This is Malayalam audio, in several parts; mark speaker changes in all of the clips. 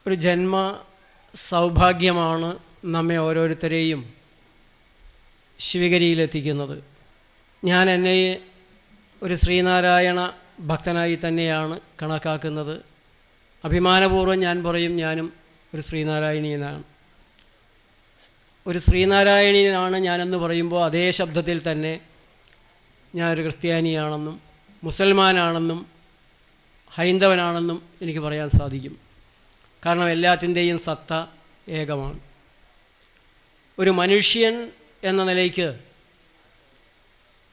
Speaker 1: ഒരു ജന്മ സൗഭാഗ്യമാണ് നമ്മെ ഓരോരുത്തരെയും ശിവഗിരിയിലെത്തിക്കുന്നത്. ഞാൻ എന്നെ ഒരു ശ്രീനാരായണ ഭക്തനായി തന്നെയാണ് കണക്കാക്കുന്നത്. അഭിമാനപൂർവ്വം ഞാൻ പറയും, ഞാനും ഒരു ശ്രീനാരായണീയനാണ്. ഒരു ശ്രീനാരായണീയനാണ് ഞാനെന്ന് പറയുമ്പോൾ അതേ ശബ്ദത്തിൽ തന്നെ ഞാനൊരു ക്രിസ്ത്യാനിയാണെന്നും മുസൽമാനാണെന്നും ഹൈന്ദവനാണെന്നും എനിക്ക് പറയാൻ സാധിക്കും. കാരണം എല്ലാത്തിൻ്റെയും സത്ത ഏകമാണ്. ഒരു മനുഷ്യൻ എന്ന നിലയ്ക്ക്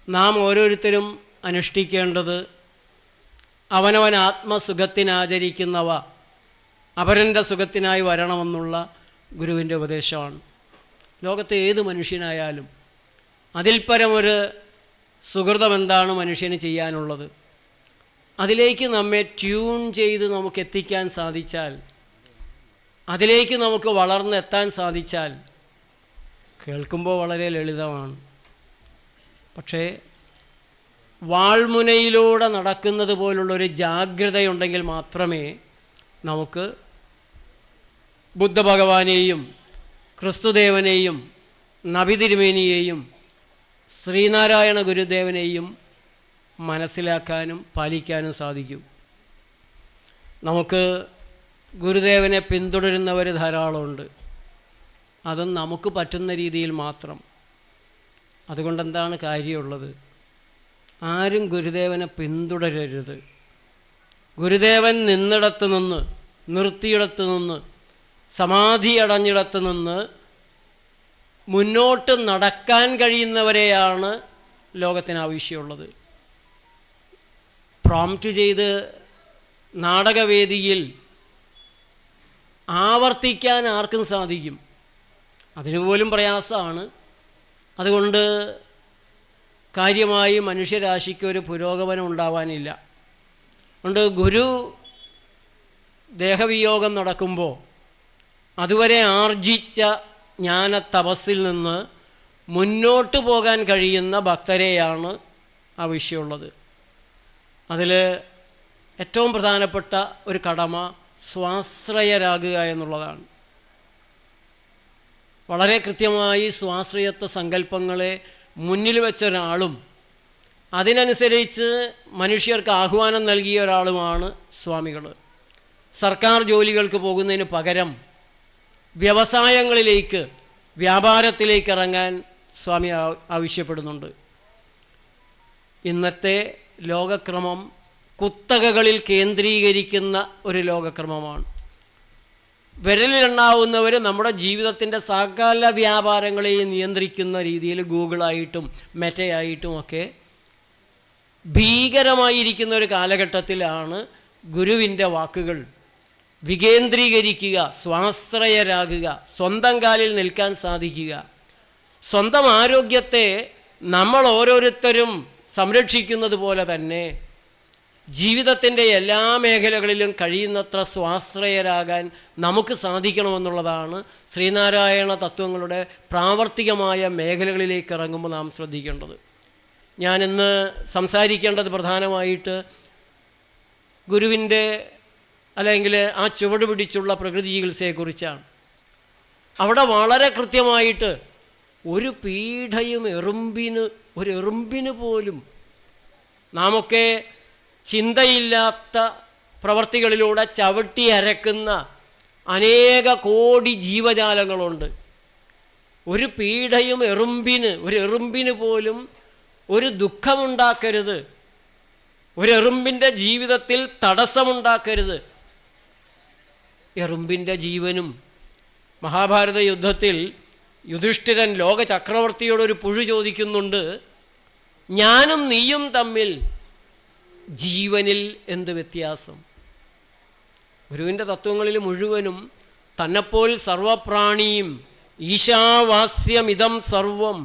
Speaker 1: നാം ഓരോരുത്തരും അനുഷ്ഠിക്കേണ്ടത് അവനവൻ ആത്മസുഖത്തിനാചരിക്കുന്നവ അപരൻ്റെ സുഖത്തിനായി വരണമെന്നുള്ള ഗുരുവിൻ്റെ ഉപദേശമാണ്. ലോകത്തെ ഏത് മനുഷ്യനായാലും അതിൽ പരമൊരു സുഹൃതമെന്താണ് മനുഷ്യന് ചെയ്യാനുള്ളത്? അതിലേക്ക് നമ്മെ ട്യൂൺ ചെയ്ത് നമുക്ക് എത്തിക്കാൻ സാധിച്ചാൽ, അതിലേക്ക് നമുക്ക് വളർന്നെത്താൻ സാധിച്ചാൽ, കേൾക്കുമ്പോൾ വളരെ ലളിതമാണ്. പക്ഷേ വാൾമുനയിലൂടെ നടക്കുന്നത് പോലുള്ളൊരു ജാഗ്രതയുണ്ടെങ്കിൽ മാത്രമേ നമുക്ക് ബുദ്ധഭഗവാനെയും ക്രിസ്തുദേവനെയും നബിതിരുമേനിയെയും ശ്രീനാരായണ ഗുരുദേവനെയും മനസ്സിലാക്കാനും പാലിക്കാനും സാധിക്കും. നമുക്ക് ഗുരുദേവനെ പിന്തുടരുന്നവർ ധാരാളമുണ്ട്. അതും നമുക്ക് പറ്റുന്ന രീതിയിൽ മാത്രം. അതുകൊണ്ടെന്താണ് കാര്യമുള്ളത്? ആരും ഗുരുദേവനെ പിന്തുടരരുത്. ഗുരുദേവൻ നിന്നിടത്ത് നിന്ന്, നിർത്തിയിടത്ത് നിന്ന്, സമാധി അടഞ്ഞിടത്ത് നിന്ന് മുന്നോട്ട് നടക്കാൻ കഴിയുന്നവരെയാണ് ലോകത്തിന് ആവശ്യമുള്ളത്. പ്രോംപ്റ്റ് ചെയ്ത് നാടകവേദിയിൽ ആവർത്തിക്കാൻ ആർക്കും സാധിക്കും. അതിനുപോലും പ്രയാസമാണ്. അതുകൊണ്ട് കാര്യമായി മനുഷ്യരാശിക്ക് ഒരു പുരോഗമനം ഉണ്ടാവാനില്ല. അതുകൊണ്ട് ഗുരു ദേഹവിയോഗം നടക്കുമ്പോൾ അതുവരെ ആർജിച്ച ജ്ഞാന തപസ്സിൽ നിന്ന് മുന്നോട്ട് പോകാൻ കഴിയുന്ന ഭക്തരെയാണ് ആവശ്യമുള്ളത്. അതിൽ ഏറ്റവും പ്രധാനപ്പെട്ട ഒരു കടമ സ്വാശ്രയരാകുക എന്നുള്ളതാണ്. വളരെ കൃത്യമായി സ്വാശ്രയത്വ സങ്കല്പങ്ങളെ മുന്നിൽ വെച്ച ഒരാളും അതിനനുസരിച്ച് മനുഷ്യർക്ക് ആഹ്വാനം നൽകിയ ഒരാളുമാണ് സ്വാമികൾ. സർക്കാർ ജോലികൾക്ക് പോകുന്നതിന് പകരം വ്യവസായങ്ങളിലേക്ക്, വ്യാപാരത്തിലേക്ക് ഇറങ്ങാൻ സ്വാമി ആവശ്യപ്പെടുന്നുണ്ട്. ഇന്നത്തെ ലോകക്രമം കുത്തകകളിൽ കേന്ദ്രീകരിക്കുന്ന ഒരു ലോകക്രമമാണ്. വിരലിലെണ്ണാവുന്നവർ നമ്മുടെ ജീവിതത്തിൻ്റെ സകല വ്യാപാരങ്ങളെയും നിയന്ത്രിക്കുന്ന രീതിയിൽ ഗൂഗിളായിട്ടും മെറ്റയായിട്ടുമൊക്കെ ഭീകരമായിരിക്കുന്ന ഒരു കാലഘട്ടത്തിലാണ് ഗുരുവിൻ്റെ വാക്കുകൾ വികേന്ദ്രീകരിക്കുക, സ്വാശ്രയരാകുക, സ്വന്തം കാലിൽ നിൽക്കാൻ സാധിക്കുക. സ്വന്തം ആരോഗ്യത്തെ നമ്മൾ ഓരോരുത്തരും സംരക്ഷിക്കുന്നത് പോലെ തന്നെ ജീവിതത്തിൻ്റെ എല്ലാ മേഖലകളിലും കഴിയുന്നത്ര സ്വാശ്രയരാകാൻ നമുക്ക് സാധിക്കണമെന്നുള്ളതാണ് ശ്രീനാരായണ തത്വങ്ങളുടെ പ്രാവർത്തികമായ മേഖലകളിലേക്ക് ഇറങ്ങുമ്പോൾ നാം ശ്രദ്ധിക്കേണ്ടത്. ഞാനിന്ന് സംസാരിക്കേണ്ടത് പ്രധാനമായിട്ട് ഗുരുവിൻ്റെ അല്ലെങ്കിൽ ആ ചുവട് പിടിച്ചുള്ള പ്രകൃതി ചികിത്സയെക്കുറിച്ചാണ്. അവിടെ വളരെ കൃത്യമായിട്ട് ഒരു പീഡയും ഒരു എറുമ്പിന് പോലും നാമൊക്കെ ചിന്തയില്ലാത്ത പ്രവർത്തികളിലൂടെ ചവിട്ടി അരക്കുന്ന അനേക കോടി ജീവജാലങ്ങളുണ്ട്. ഒരു പീഡയും ഒരു എറുമ്പിന് പോലും ഒരു ദുഃഖമുണ്ടാക്കരുത്, ഒരു എറുമ്പിൻ്റെ ജീവിതത്തിൽ തടസ്സമുണ്ടാക്കരുത്. എറുമ്പിൻ്റെ ജീവനും മഹാഭാരത യുദ്ധത്തിൽ യുധിഷ്ഠിരൻ ലോക ചക്രവർത്തിയോടൊരു പുഴു ചോദിക്കുന്നുണ്ട്, ഞാനും നീയും തമ്മിൽ ജീവനിൽ എന്ത് വ്യത്യാസം? ഗുരുവിൻ്റെ തത്വങ്ങളിൽ മുഴുവനും തന്നെപ്പോൾ സർവപ്രാണിയും ഈശാവാസ്യമിതം സർവം.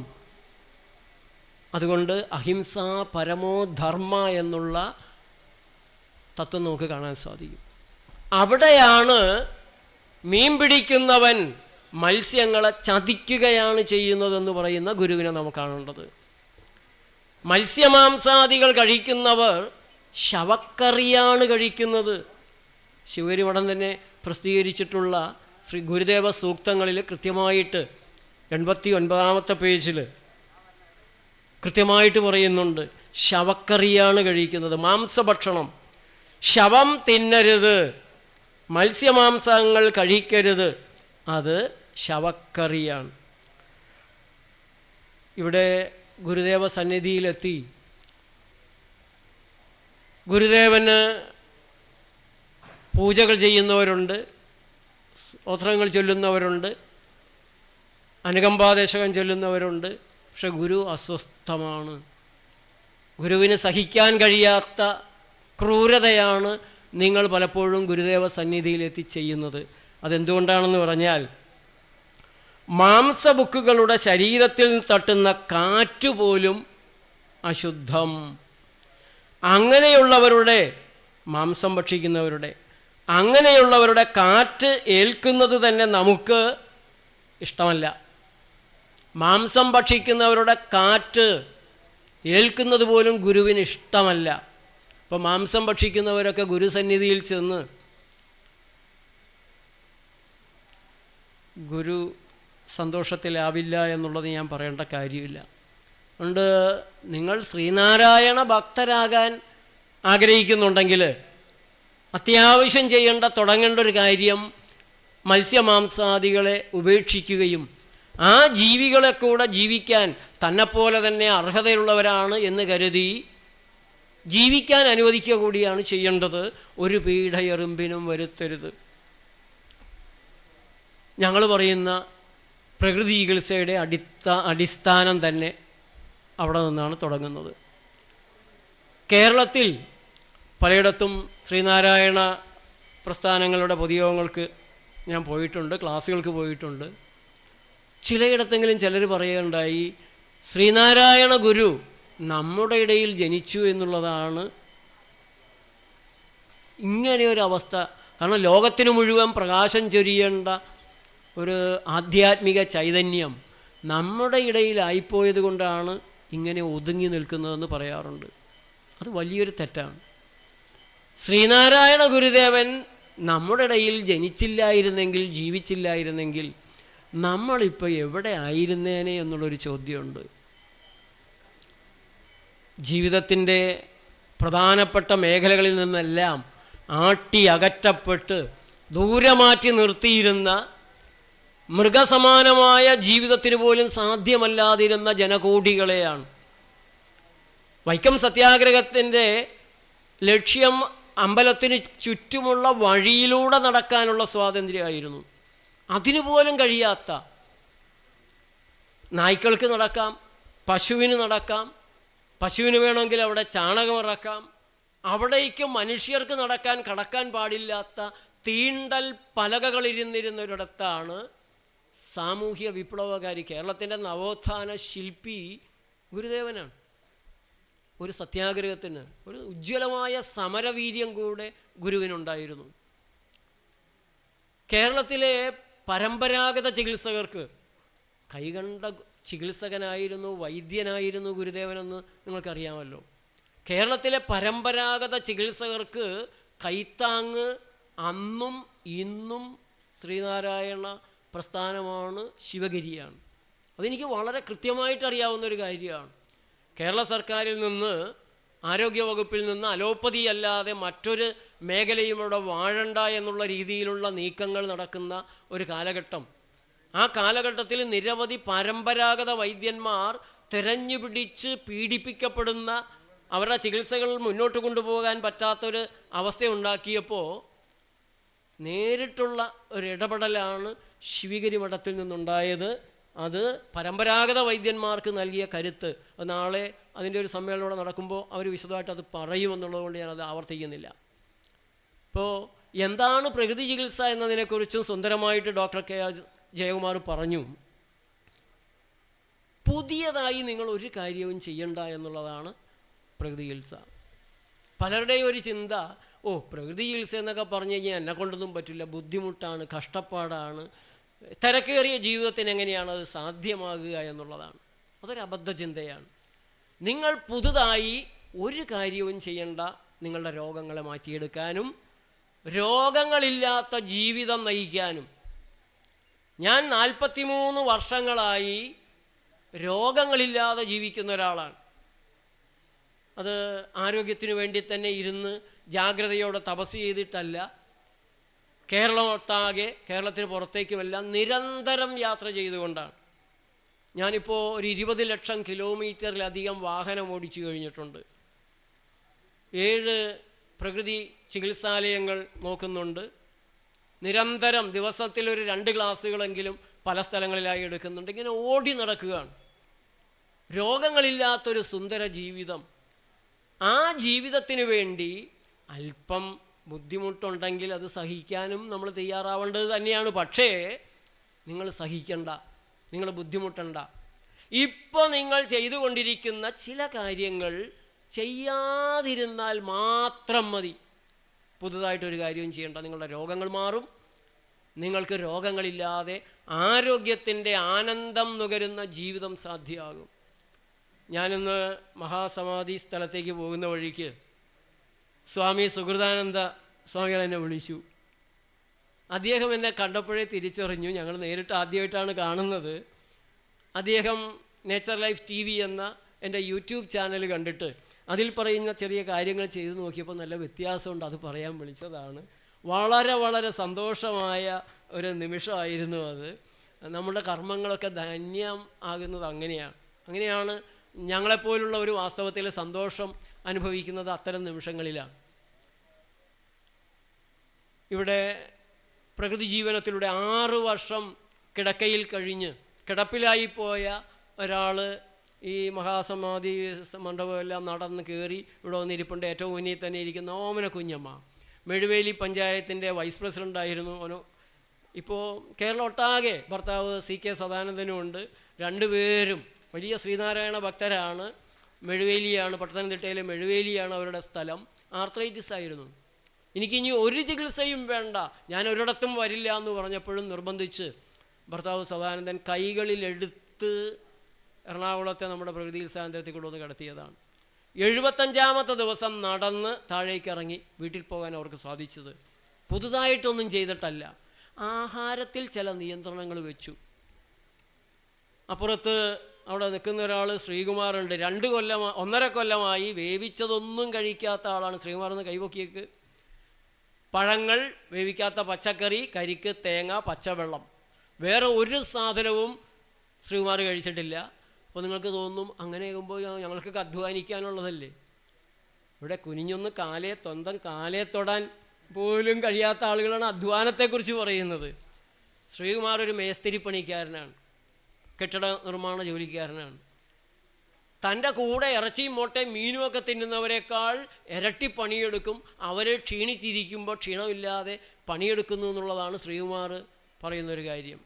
Speaker 1: അതുകൊണ്ട് അഹിംസ പരമോ ധർമ്മ എന്നുള്ള തത്വം നമുക്ക് കാണാൻ സാധിക്കും. അവിടെയാണ് മീൻ പിടിക്കുന്നവൻ മത്സ്യങ്ങളെ ചതിക്കുകയാണ് ചെയ്യുന്നതെന്ന് പറയുന്ന ഗുരുവിനെ നമുക്ക് കാണേണ്ടത്. മത്സ്യമാംസാദികൾ കഴിക്കുന്നവർ ശവക്കറിയാണ് കഴിക്കുന്നത്. ശിവഗിരി മഠം തന്നെ പ്രസിദ്ധീകരിച്ചിട്ടുള്ള ശ്രീ ഗുരുദേവ സൂക്തങ്ങളിൽ കൃത്യമായിട്ട് 89-ാമത്തെ പേജിൽ കൃത്യമായിട്ട് പറയുന്നുണ്ട്, ശവക്കറിയാണ് കഴിക്കുന്നത്, മാംസഭക്ഷണം. ശവം തിന്നരുത്, മത്സ്യമാംസങ്ങൾ കഴിക്കരുത്, അത് ശവക്കറിയാണ്. ഇവിടെ ഗുരുദേവ സന്നിധിയിലെത്തി ഗുരുദേവന് പൂജകൾ ചെയ്യുന്നവരുണ്ട്, സ്തോത്രങ്ങൾ ചൊല്ലുന്നവരുണ്ട്, അനുകമ്പാദേശകം ചൊല്ലുന്നവരുണ്ട്. പക്ഷെ ഗുരു അസ്വസ്ഥമാണ്. ഗുരുവിന് സഹിക്കാൻ കഴിയാത്ത ക്രൂരതയാണ് നിങ്ങൾ പലപ്പോഴും ഗുരുദേവ സന്നിധിയിലെത്തി ചെയ്യുന്നത്. അതെന്തുകൊണ്ടാണെന്ന് പറഞ്ഞാൽ, മാംസബുക്കുകളുടെ ശരീരത്തിൽ തട്ടുന്ന കാറ്റുപോലും അശുദ്ധം. അങ്ങനെയുള്ളവരുടെ, മാംസം ഭക്ഷിക്കുന്നവരുടെ, അങ്ങനെയുള്ളവരുടെ കാറ്റ് ഏൽക്കുന്നത് തന്നെ നമുക്ക് ഇഷ്ടമല്ല. മാംസം ഭക്ഷിക്കുന്നവരുടെ കാറ്റ് ഏൽക്കുന്നത് പോലും ഗുരുവിന് ഇഷ്ടമല്ല. അപ്പോൾ മാംസം ഭക്ഷിക്കുന്നവരൊക്കെ ഗുരുസന്നിധിയിൽ ചെന്ന് ഗുരു സന്തോഷത്തിലാവില്ല എന്നുള്ളത് ഞാൻ പറയേണ്ട കാര്യമില്ല. അതുകൊണ്ട് നിങ്ങൾ ശ്രീനാരായണ ഭക്തരാകാൻ ആഗ്രഹിക്കുന്നുണ്ടെങ്കിൽ അത്യാവശ്യം തുടങ്ങേണ്ട ഒരു കാര്യം മത്സ്യമാംസാദികളെ ഉപേക്ഷിക്കുകയും ആ ജീവികളെ കൂടെ ജീവിക്കാൻ തന്നെപ്പോലെ തന്നെ അർഹതയുള്ളവരാണ് എന്ന് കരുതി ജീവിക്കാൻ അനുവദിക്കുക കൂടിയാണ് ചെയ്യേണ്ടത്. ഒരു പീഡയെറുമ്പിനും വരുത്തരുത്. ഞങ്ങൾ പറയുന്ന പ്രകൃതി ചികിത്സയുടെ അടിസ്ഥാനം തന്നെ അവിടെ നിന്നാണ് തുടങ്ങുന്നത്. കേരളത്തിൽ പലയിടത്തും ശ്രീനാരായണ പ്രസ്ഥാനങ്ങളുടെ പൊതുയോഗങ്ങൾക്ക് ഞാൻ പോയിട്ടുണ്ട്, ക്ലാസ്സുകൾക്ക് പോയിട്ടുണ്ട്. ചിലയിടത്തെങ്കിലും ചിലർ പറയുകയുണ്ടായി, ശ്രീനാരായണ ഗുരു നമ്മുടെ ഇടയിൽ ജനിച്ചു എന്നുള്ളതാണ് ഇങ്ങനെയൊരവസ്ഥ. കാരണം ലോകത്തിന് മുഴുവൻ പ്രകാശം ചൊരിയേണ്ട ഒരു ആധ്യാത്മിക ചൈതന്യം നമ്മുടെ ഇടയിലായിപ്പോയത് കൊണ്ടാണ് ഇങ്ങനെ ഒതുങ്ങി നിൽക്കുന്നതെന്ന് പറയാറുണ്ട്. അത് വലിയൊരു തെറ്റാണ്. ശ്രീനാരായണ ഗുരുദേവൻ നമ്മുടെ ഇടയിൽ ജനിച്ചില്ലായിരുന്നെങ്കിൽ, ജീവിച്ചില്ലായിരുന്നെങ്കിൽ നമ്മളിപ്പോൾ എവിടെ ആയിരുന്നേനെ എന്നുള്ളൊരു ചോദ്യമുണ്ട്. ജീവിതത്തിൻ്റെ പ്രധാനപ്പെട്ട മേഖലകളിൽ നിന്നെല്ലാം അകറ്റപ്പെട്ട് ദൂരെ മാറ്റി നിർത്തിയിരുന്ന, മൃഗസമാനമായ ജീവിതത്തിന് പോലും സാധ്യമല്ലാതിരുന്ന ജനകോടികളെയാണ്. വൈക്കം സത്യാഗ്രഹത്തിൻ്റെ ലക്ഷ്യം അമ്പലത്തിന് ചുറ്റുമുള്ള വഴിയിലൂടെ നടക്കാനുള്ള സ്വാതന്ത്ര്യമായിരുന്നു. അതിനുപോലും കഴിയാത്ത, നായ്ക്കൾക്ക് നടക്കാം, പശുവിന് നടക്കാം, പശുവിന് വേണമെങ്കിൽ അവിടെ ചാണകമിറക്കാം, അവിടേക്ക് മനുഷ്യർക്ക് കടക്കാൻ പാടില്ലാത്ത തീണ്ടൽ പലകകളിരുന്നിരുന്നൊരിടത്താണ് സാമൂഹ്യ വിപ്ലവകാരി, കേരളത്തിൻ്റെ നവോത്ഥാന ശില്പി ഗുരുദേവനാണ്. ഒരു സത്യാഗ്രഹത്തിന്, ഒരു ഉജ്ജ്വലമായ സമരവീര്യം കൂടെ ഗുരുവിനുണ്ടായിരുന്നു. കേരളത്തിലെ പരമ്പരാഗത ചികിത്സകർക്ക്, കൈകണ്ട ചികിത്സകനായിരുന്നു, വൈദ്യനായിരുന്നു ഗുരുദേവനെന്ന് നിങ്ങൾക്കറിയാമല്ലോ. കേരളത്തിലെ പരമ്പരാഗത ചികിത്സകർക്ക് കൈത്താങ്ങ് അന്നും ഇന്നും ശ്രീനാരായണ പ്രസ്ഥാനമാണ്, ശിവഗിരിയാണ്. അതെനിക്ക് വളരെ കൃത്യമായിട്ടറിയാവുന്നൊരു കാര്യമാണ്. കേരള സർക്കാരിൽ നിന്ന്, ആരോഗ്യവകുപ്പിൽ നിന്ന് അലോപ്പതി അല്ലാതെ മറ്റൊരു മേഖലയും ഇവിടെ വാഴണ്ട എന്നുള്ള രീതിയിലുള്ള നീക്കങ്ങൾ നടക്കുന്ന ഒരു കാലഘട്ടം. ആ കാലഘട്ടത്തിൽ നിരവധി പരമ്പരാഗത വൈദ്യന്മാർ തിരഞ്ഞുപിടിച്ച് പീഡിപ്പിക്കപ്പെടുന്ന, അവരുടെ ചികിത്സകൾ മുന്നോട്ട് കൊണ്ടുപോകാൻ പറ്റാത്തൊരു അവസ്ഥയുണ്ടാക്കിയപ്പോൾ നേരിട്ടുള്ള ഒരു ഇടപെടലാണ് ശിവഗിരി മഠത്തിൽ നിന്നുണ്ടായത്. അത് പരമ്പരാഗത വൈദ്യന്മാർക്ക് നൽകിയ കരുത്ത്. നാളെ അതിൻ്റെ ഒരു സമ്മേളനം നടക്കുമ്പോൾ അവർ വിശദമായിട്ട് അത് പറയുമെന്നുള്ളതുകൊണ്ട് ഞാനത് ആവർത്തിക്കുന്നില്ല. ഇപ്പോൾ എന്താണ് പ്രകൃതി ചികിത്സ എന്നതിനെക്കുറിച്ചും സുന്ദരമായിട്ട് ഡോക്ടർ കെ ജയകുമാർ പറഞ്ഞു. പുതിയതായി നിങ്ങൾ ഒരു കാര്യവും ചെയ്യണ്ട എന്നുള്ളതാണ് പ്രകൃതി ചികിത്സ. പലരുടെയും ഒരു ചിന്ത, പ്രകൃതി ചികിത്സ എന്നൊക്കെ പറഞ്ഞു കഴിഞ്ഞാൽ എന്നെ കൊണ്ടൊന്നും പറ്റില്ല, ബുദ്ധിമുട്ടാണ്, കഷ്ടപ്പാടാണ്, തിരക്കേറിയ ജീവിതത്തിന് എങ്ങനെയാണ് അത് സാധ്യമാകുക എന്നുള്ളതാണ്. അതൊരു അബദ്ധചിന്തയാണ്. നിങ്ങൾ പുതുതായി ഒരു കാര്യവും ചെയ്യേണ്ട, നിങ്ങളുടെ രോഗങ്ങളെ മാറ്റിയെടുക്കാനും രോഗങ്ങളില്ലാത്ത ജീവിതം നയിക്കാനും. ഞാൻ 43 വർഷങ്ങളായി രോഗങ്ങളില്ലാതെ ജീവിക്കുന്ന ഒരാളാണ്. അത് ആരോഗ്യത്തിന് വേണ്ടി തന്നെ ഇരുന്ന് ജാഗ്രതയോടെ തപസ് ചെയ്തിട്ടല്ല, കേരളമൊട്ടാകെ, കേരളത്തിന് പുറത്തേക്കുമെല്ലാം നിരന്തരം യാത്ര ചെയ്തുകൊണ്ടാണ്. ഞാനിപ്പോൾ ഒരു 20 ലക്ഷം കിലോമീറ്ററിലധികം വാഹനം ഓടിച്ചു കഴിഞ്ഞിട്ടുണ്ട്. 7 പ്രകൃതി ചികിത്സാലയങ്ങൾ നോക്കുന്നുണ്ട്. നിരന്തരം ദിവസത്തിലൊരു 2 ക്ലാസ്സുകളെങ്കിലും പല സ്ഥലങ്ങളിലായി എടുക്കുന്നുണ്ട്. ഇങ്ങനെ ഓടി നടക്കുകയാണ്. രോഗങ്ങളില്ലാത്തൊരു സുന്ദര ജീവിതം. ആ ജീവിതത്തിന് വേണ്ടി അല്പം ബുദ്ധിമുട്ടുണ്ടെങ്കിൽ അത് സഹിക്കാനും നമ്മൾ തയ്യാറാവേണ്ടത് തന്നെയാണ്. പക്ഷേ നിങ്ങൾ സഹിക്കണ്ട, നിങ്ങൾ ബുദ്ധിമുട്ടണ്ട. ഇപ്പോൾ നിങ്ങൾ ചെയ്തുകൊണ്ടിരിക്കുന്ന ചില കാര്യങ്ങൾ ചെയ്യാതിരുന്നാൽ മാത്രം മതി. പുതുതായിട്ടൊരു കാര്യവും ചെയ്യേണ്ട. നിങ്ങളുടെ രോഗങ്ങൾ മാറും. നിങ്ങൾക്ക് രോഗങ്ങളില്ലാതെ ആരോഗ്യത്തിൻ്റെ ആനന്ദം നുകരുന്ന ജീവിതം സാധ്യമാകും. ഞാനിന്ന് മഹാസമാധി സ്ഥലത്തേക്ക് പോകുന്ന വഴിക്ക് സ്വാമി സുഹൃദാനന്ദ സ്വാമികൾ എന്നെ വിളിച്ചു. അദ്ദേഹം എന്നെ കണ്ടപ്പോഴേ തിരിച്ചറിഞ്ഞു. ഞങ്ങൾ നേരിട്ട് ആദ്യമായിട്ടാണ് കാണുന്നത്. അദ്ദേഹം നേച്ചർ ലൈഫ് TV എന്ന എൻ്റെ യൂട്യൂബ് ചാനൽ കണ്ടിട്ട് അതിൽ പറയുന്ന ചെറിയ കാര്യങ്ങൾ ചെയ്തു നോക്കിയപ്പോൾ നല്ല വ്യത്യാസമുണ്ട്. അത് പറയാൻ വിളിച്ചതാണ്. വളരെ വളരെ സന്തോഷമായ ഒരു നിമിഷമായിരുന്നു അത്. നമ്മുടെ കർമ്മങ്ങളൊക്കെ ധന്യം ആകുന്നത് അങ്ങനെയാണ് ഞങ്ങളെപ്പോലുള്ള ഒരു വാസ്തവത്തിൽ സന്തോഷം അനുഭവിക്കുന്നത് അത്തരം നിമിഷങ്ങളിലാണ്. ഇവിടെ പ്രകൃതി ജീവനത്തിലൂടെ 6 വർഷം കിടക്കയിൽ കഴിഞ്ഞ് കിടപ്പിലായിപ്പോയ ഒരാൾ ഈ മഹാസമാധി മണ്ഡപമെല്ലാം നടന്ന് കയറി ഇവിടെ വന്നിരിപ്പുണ്ട്. ഏറ്റവും മുന്നിൽ തന്നെ ഇരിക്കുന്ന ഓമന കുഞ്ഞമ്മ, മെഴുവേലി പഞ്ചായത്തിൻ്റെ വൈസ് പ്രസിഡൻ്റായിരുന്നു. ഇപ്പോൾ കേരളം ഒട്ടാകെ ഭർത്താവ് CK സദാനന്ദനുമുണ്ട്. 2 പേരും വലിയ ശ്രീനാരായണ ഭക്തരാണ്. മെഴുവേലിയാണ്, പത്തനംതിട്ടയിലെ മെഴുവേലിയാണ് അവരുടെ സ്ഥലം. ആർത്രൈറ്റിസ് ആയിരുന്നു. എനിക്കിനി ഒരു ചികിത്സയും വേണ്ട, ഞാൻ ഒരിടത്തും വരില്ല എന്ന് പറഞ്ഞപ്പോഴും നിർബന്ധിച്ച് ഭർത്താവ് സദാനന്ദൻ കൈകളിലെടുത്ത് എറണാകുളത്തെ നമ്മുടെ പ്രകൃതി കേന്ദ്രത്തിൽ കൊണ്ടുവന്ന് കിടത്തിയതാണ്. 75ാമത്തെ ദിവസം നടന്ന് താഴേക്കിറങ്ങി വീട്ടിൽ പോകാൻ അവർക്ക് സാധിച്ചത്. പുതുതായിട്ടൊന്നും ചെയ്തിട്ടല്ല, ആഹാരത്തിൽ ചില നിയന്ത്രണങ്ങൾ വെച്ചു. അപ്പുറത്ത് അവിടെ നിൽക്കുന്ന ഒരാൾ ശ്രീകുമാറുണ്ട്. 1.5 കൊല്ലമായി വേവിച്ചതൊന്നും കഴിക്കാത്ത ആളാണ് ശ്രീകുമാർ. എന്ന് കൈപൊക്കിയേക്ക്. പഴങ്ങൾ, വേവിക്കാത്ത പച്ചക്കറി, കരിക്ക്, തേങ്ങ, പച്ചവെള്ളം, വേറെ ഒരു സാധനവും ശ്രീകുമാർ കഴിച്ചിട്ടില്ല. അപ്പോൾ നിങ്ങൾക്ക് തോന്നും അങ്ങനെ ആകുമ്പോൾ ഞങ്ങൾക്കൊക്കെ അധ്വാനിക്കാനുള്ളതല്ലേ. ഇവിടെ കുനിഞ്ഞൊന്ന് സ്വന്തം കാലേ തൊടാൻ പോലും കഴിയാത്ത ആളുകളാണ് അധ്വാനത്തെക്കുറിച്ച് പറയുന്നത്. ശ്രീകുമാർ ഒരു മേസ്തിരി പണിക്കാരനാണ്, കെട്ടിട നിർമ്മാണ ജോലിക്കാരനാണ്. തൻ്റെ കൂടെ ഇറച്ചിയും മുട്ടയും മീനുമൊക്കെ തിന്നുന്നവരെക്കാൾ ഇരട്ടി പണിയെടുക്കും. അവർ ക്ഷീണിച്ചിരിക്കുമ്പോൾ ക്ഷീണമില്ലാതെ പണിയെടുക്കുന്നു എന്നുള്ളതാണ് ശ്രീകുമാർ പറയുന്നൊരു കാര്യം.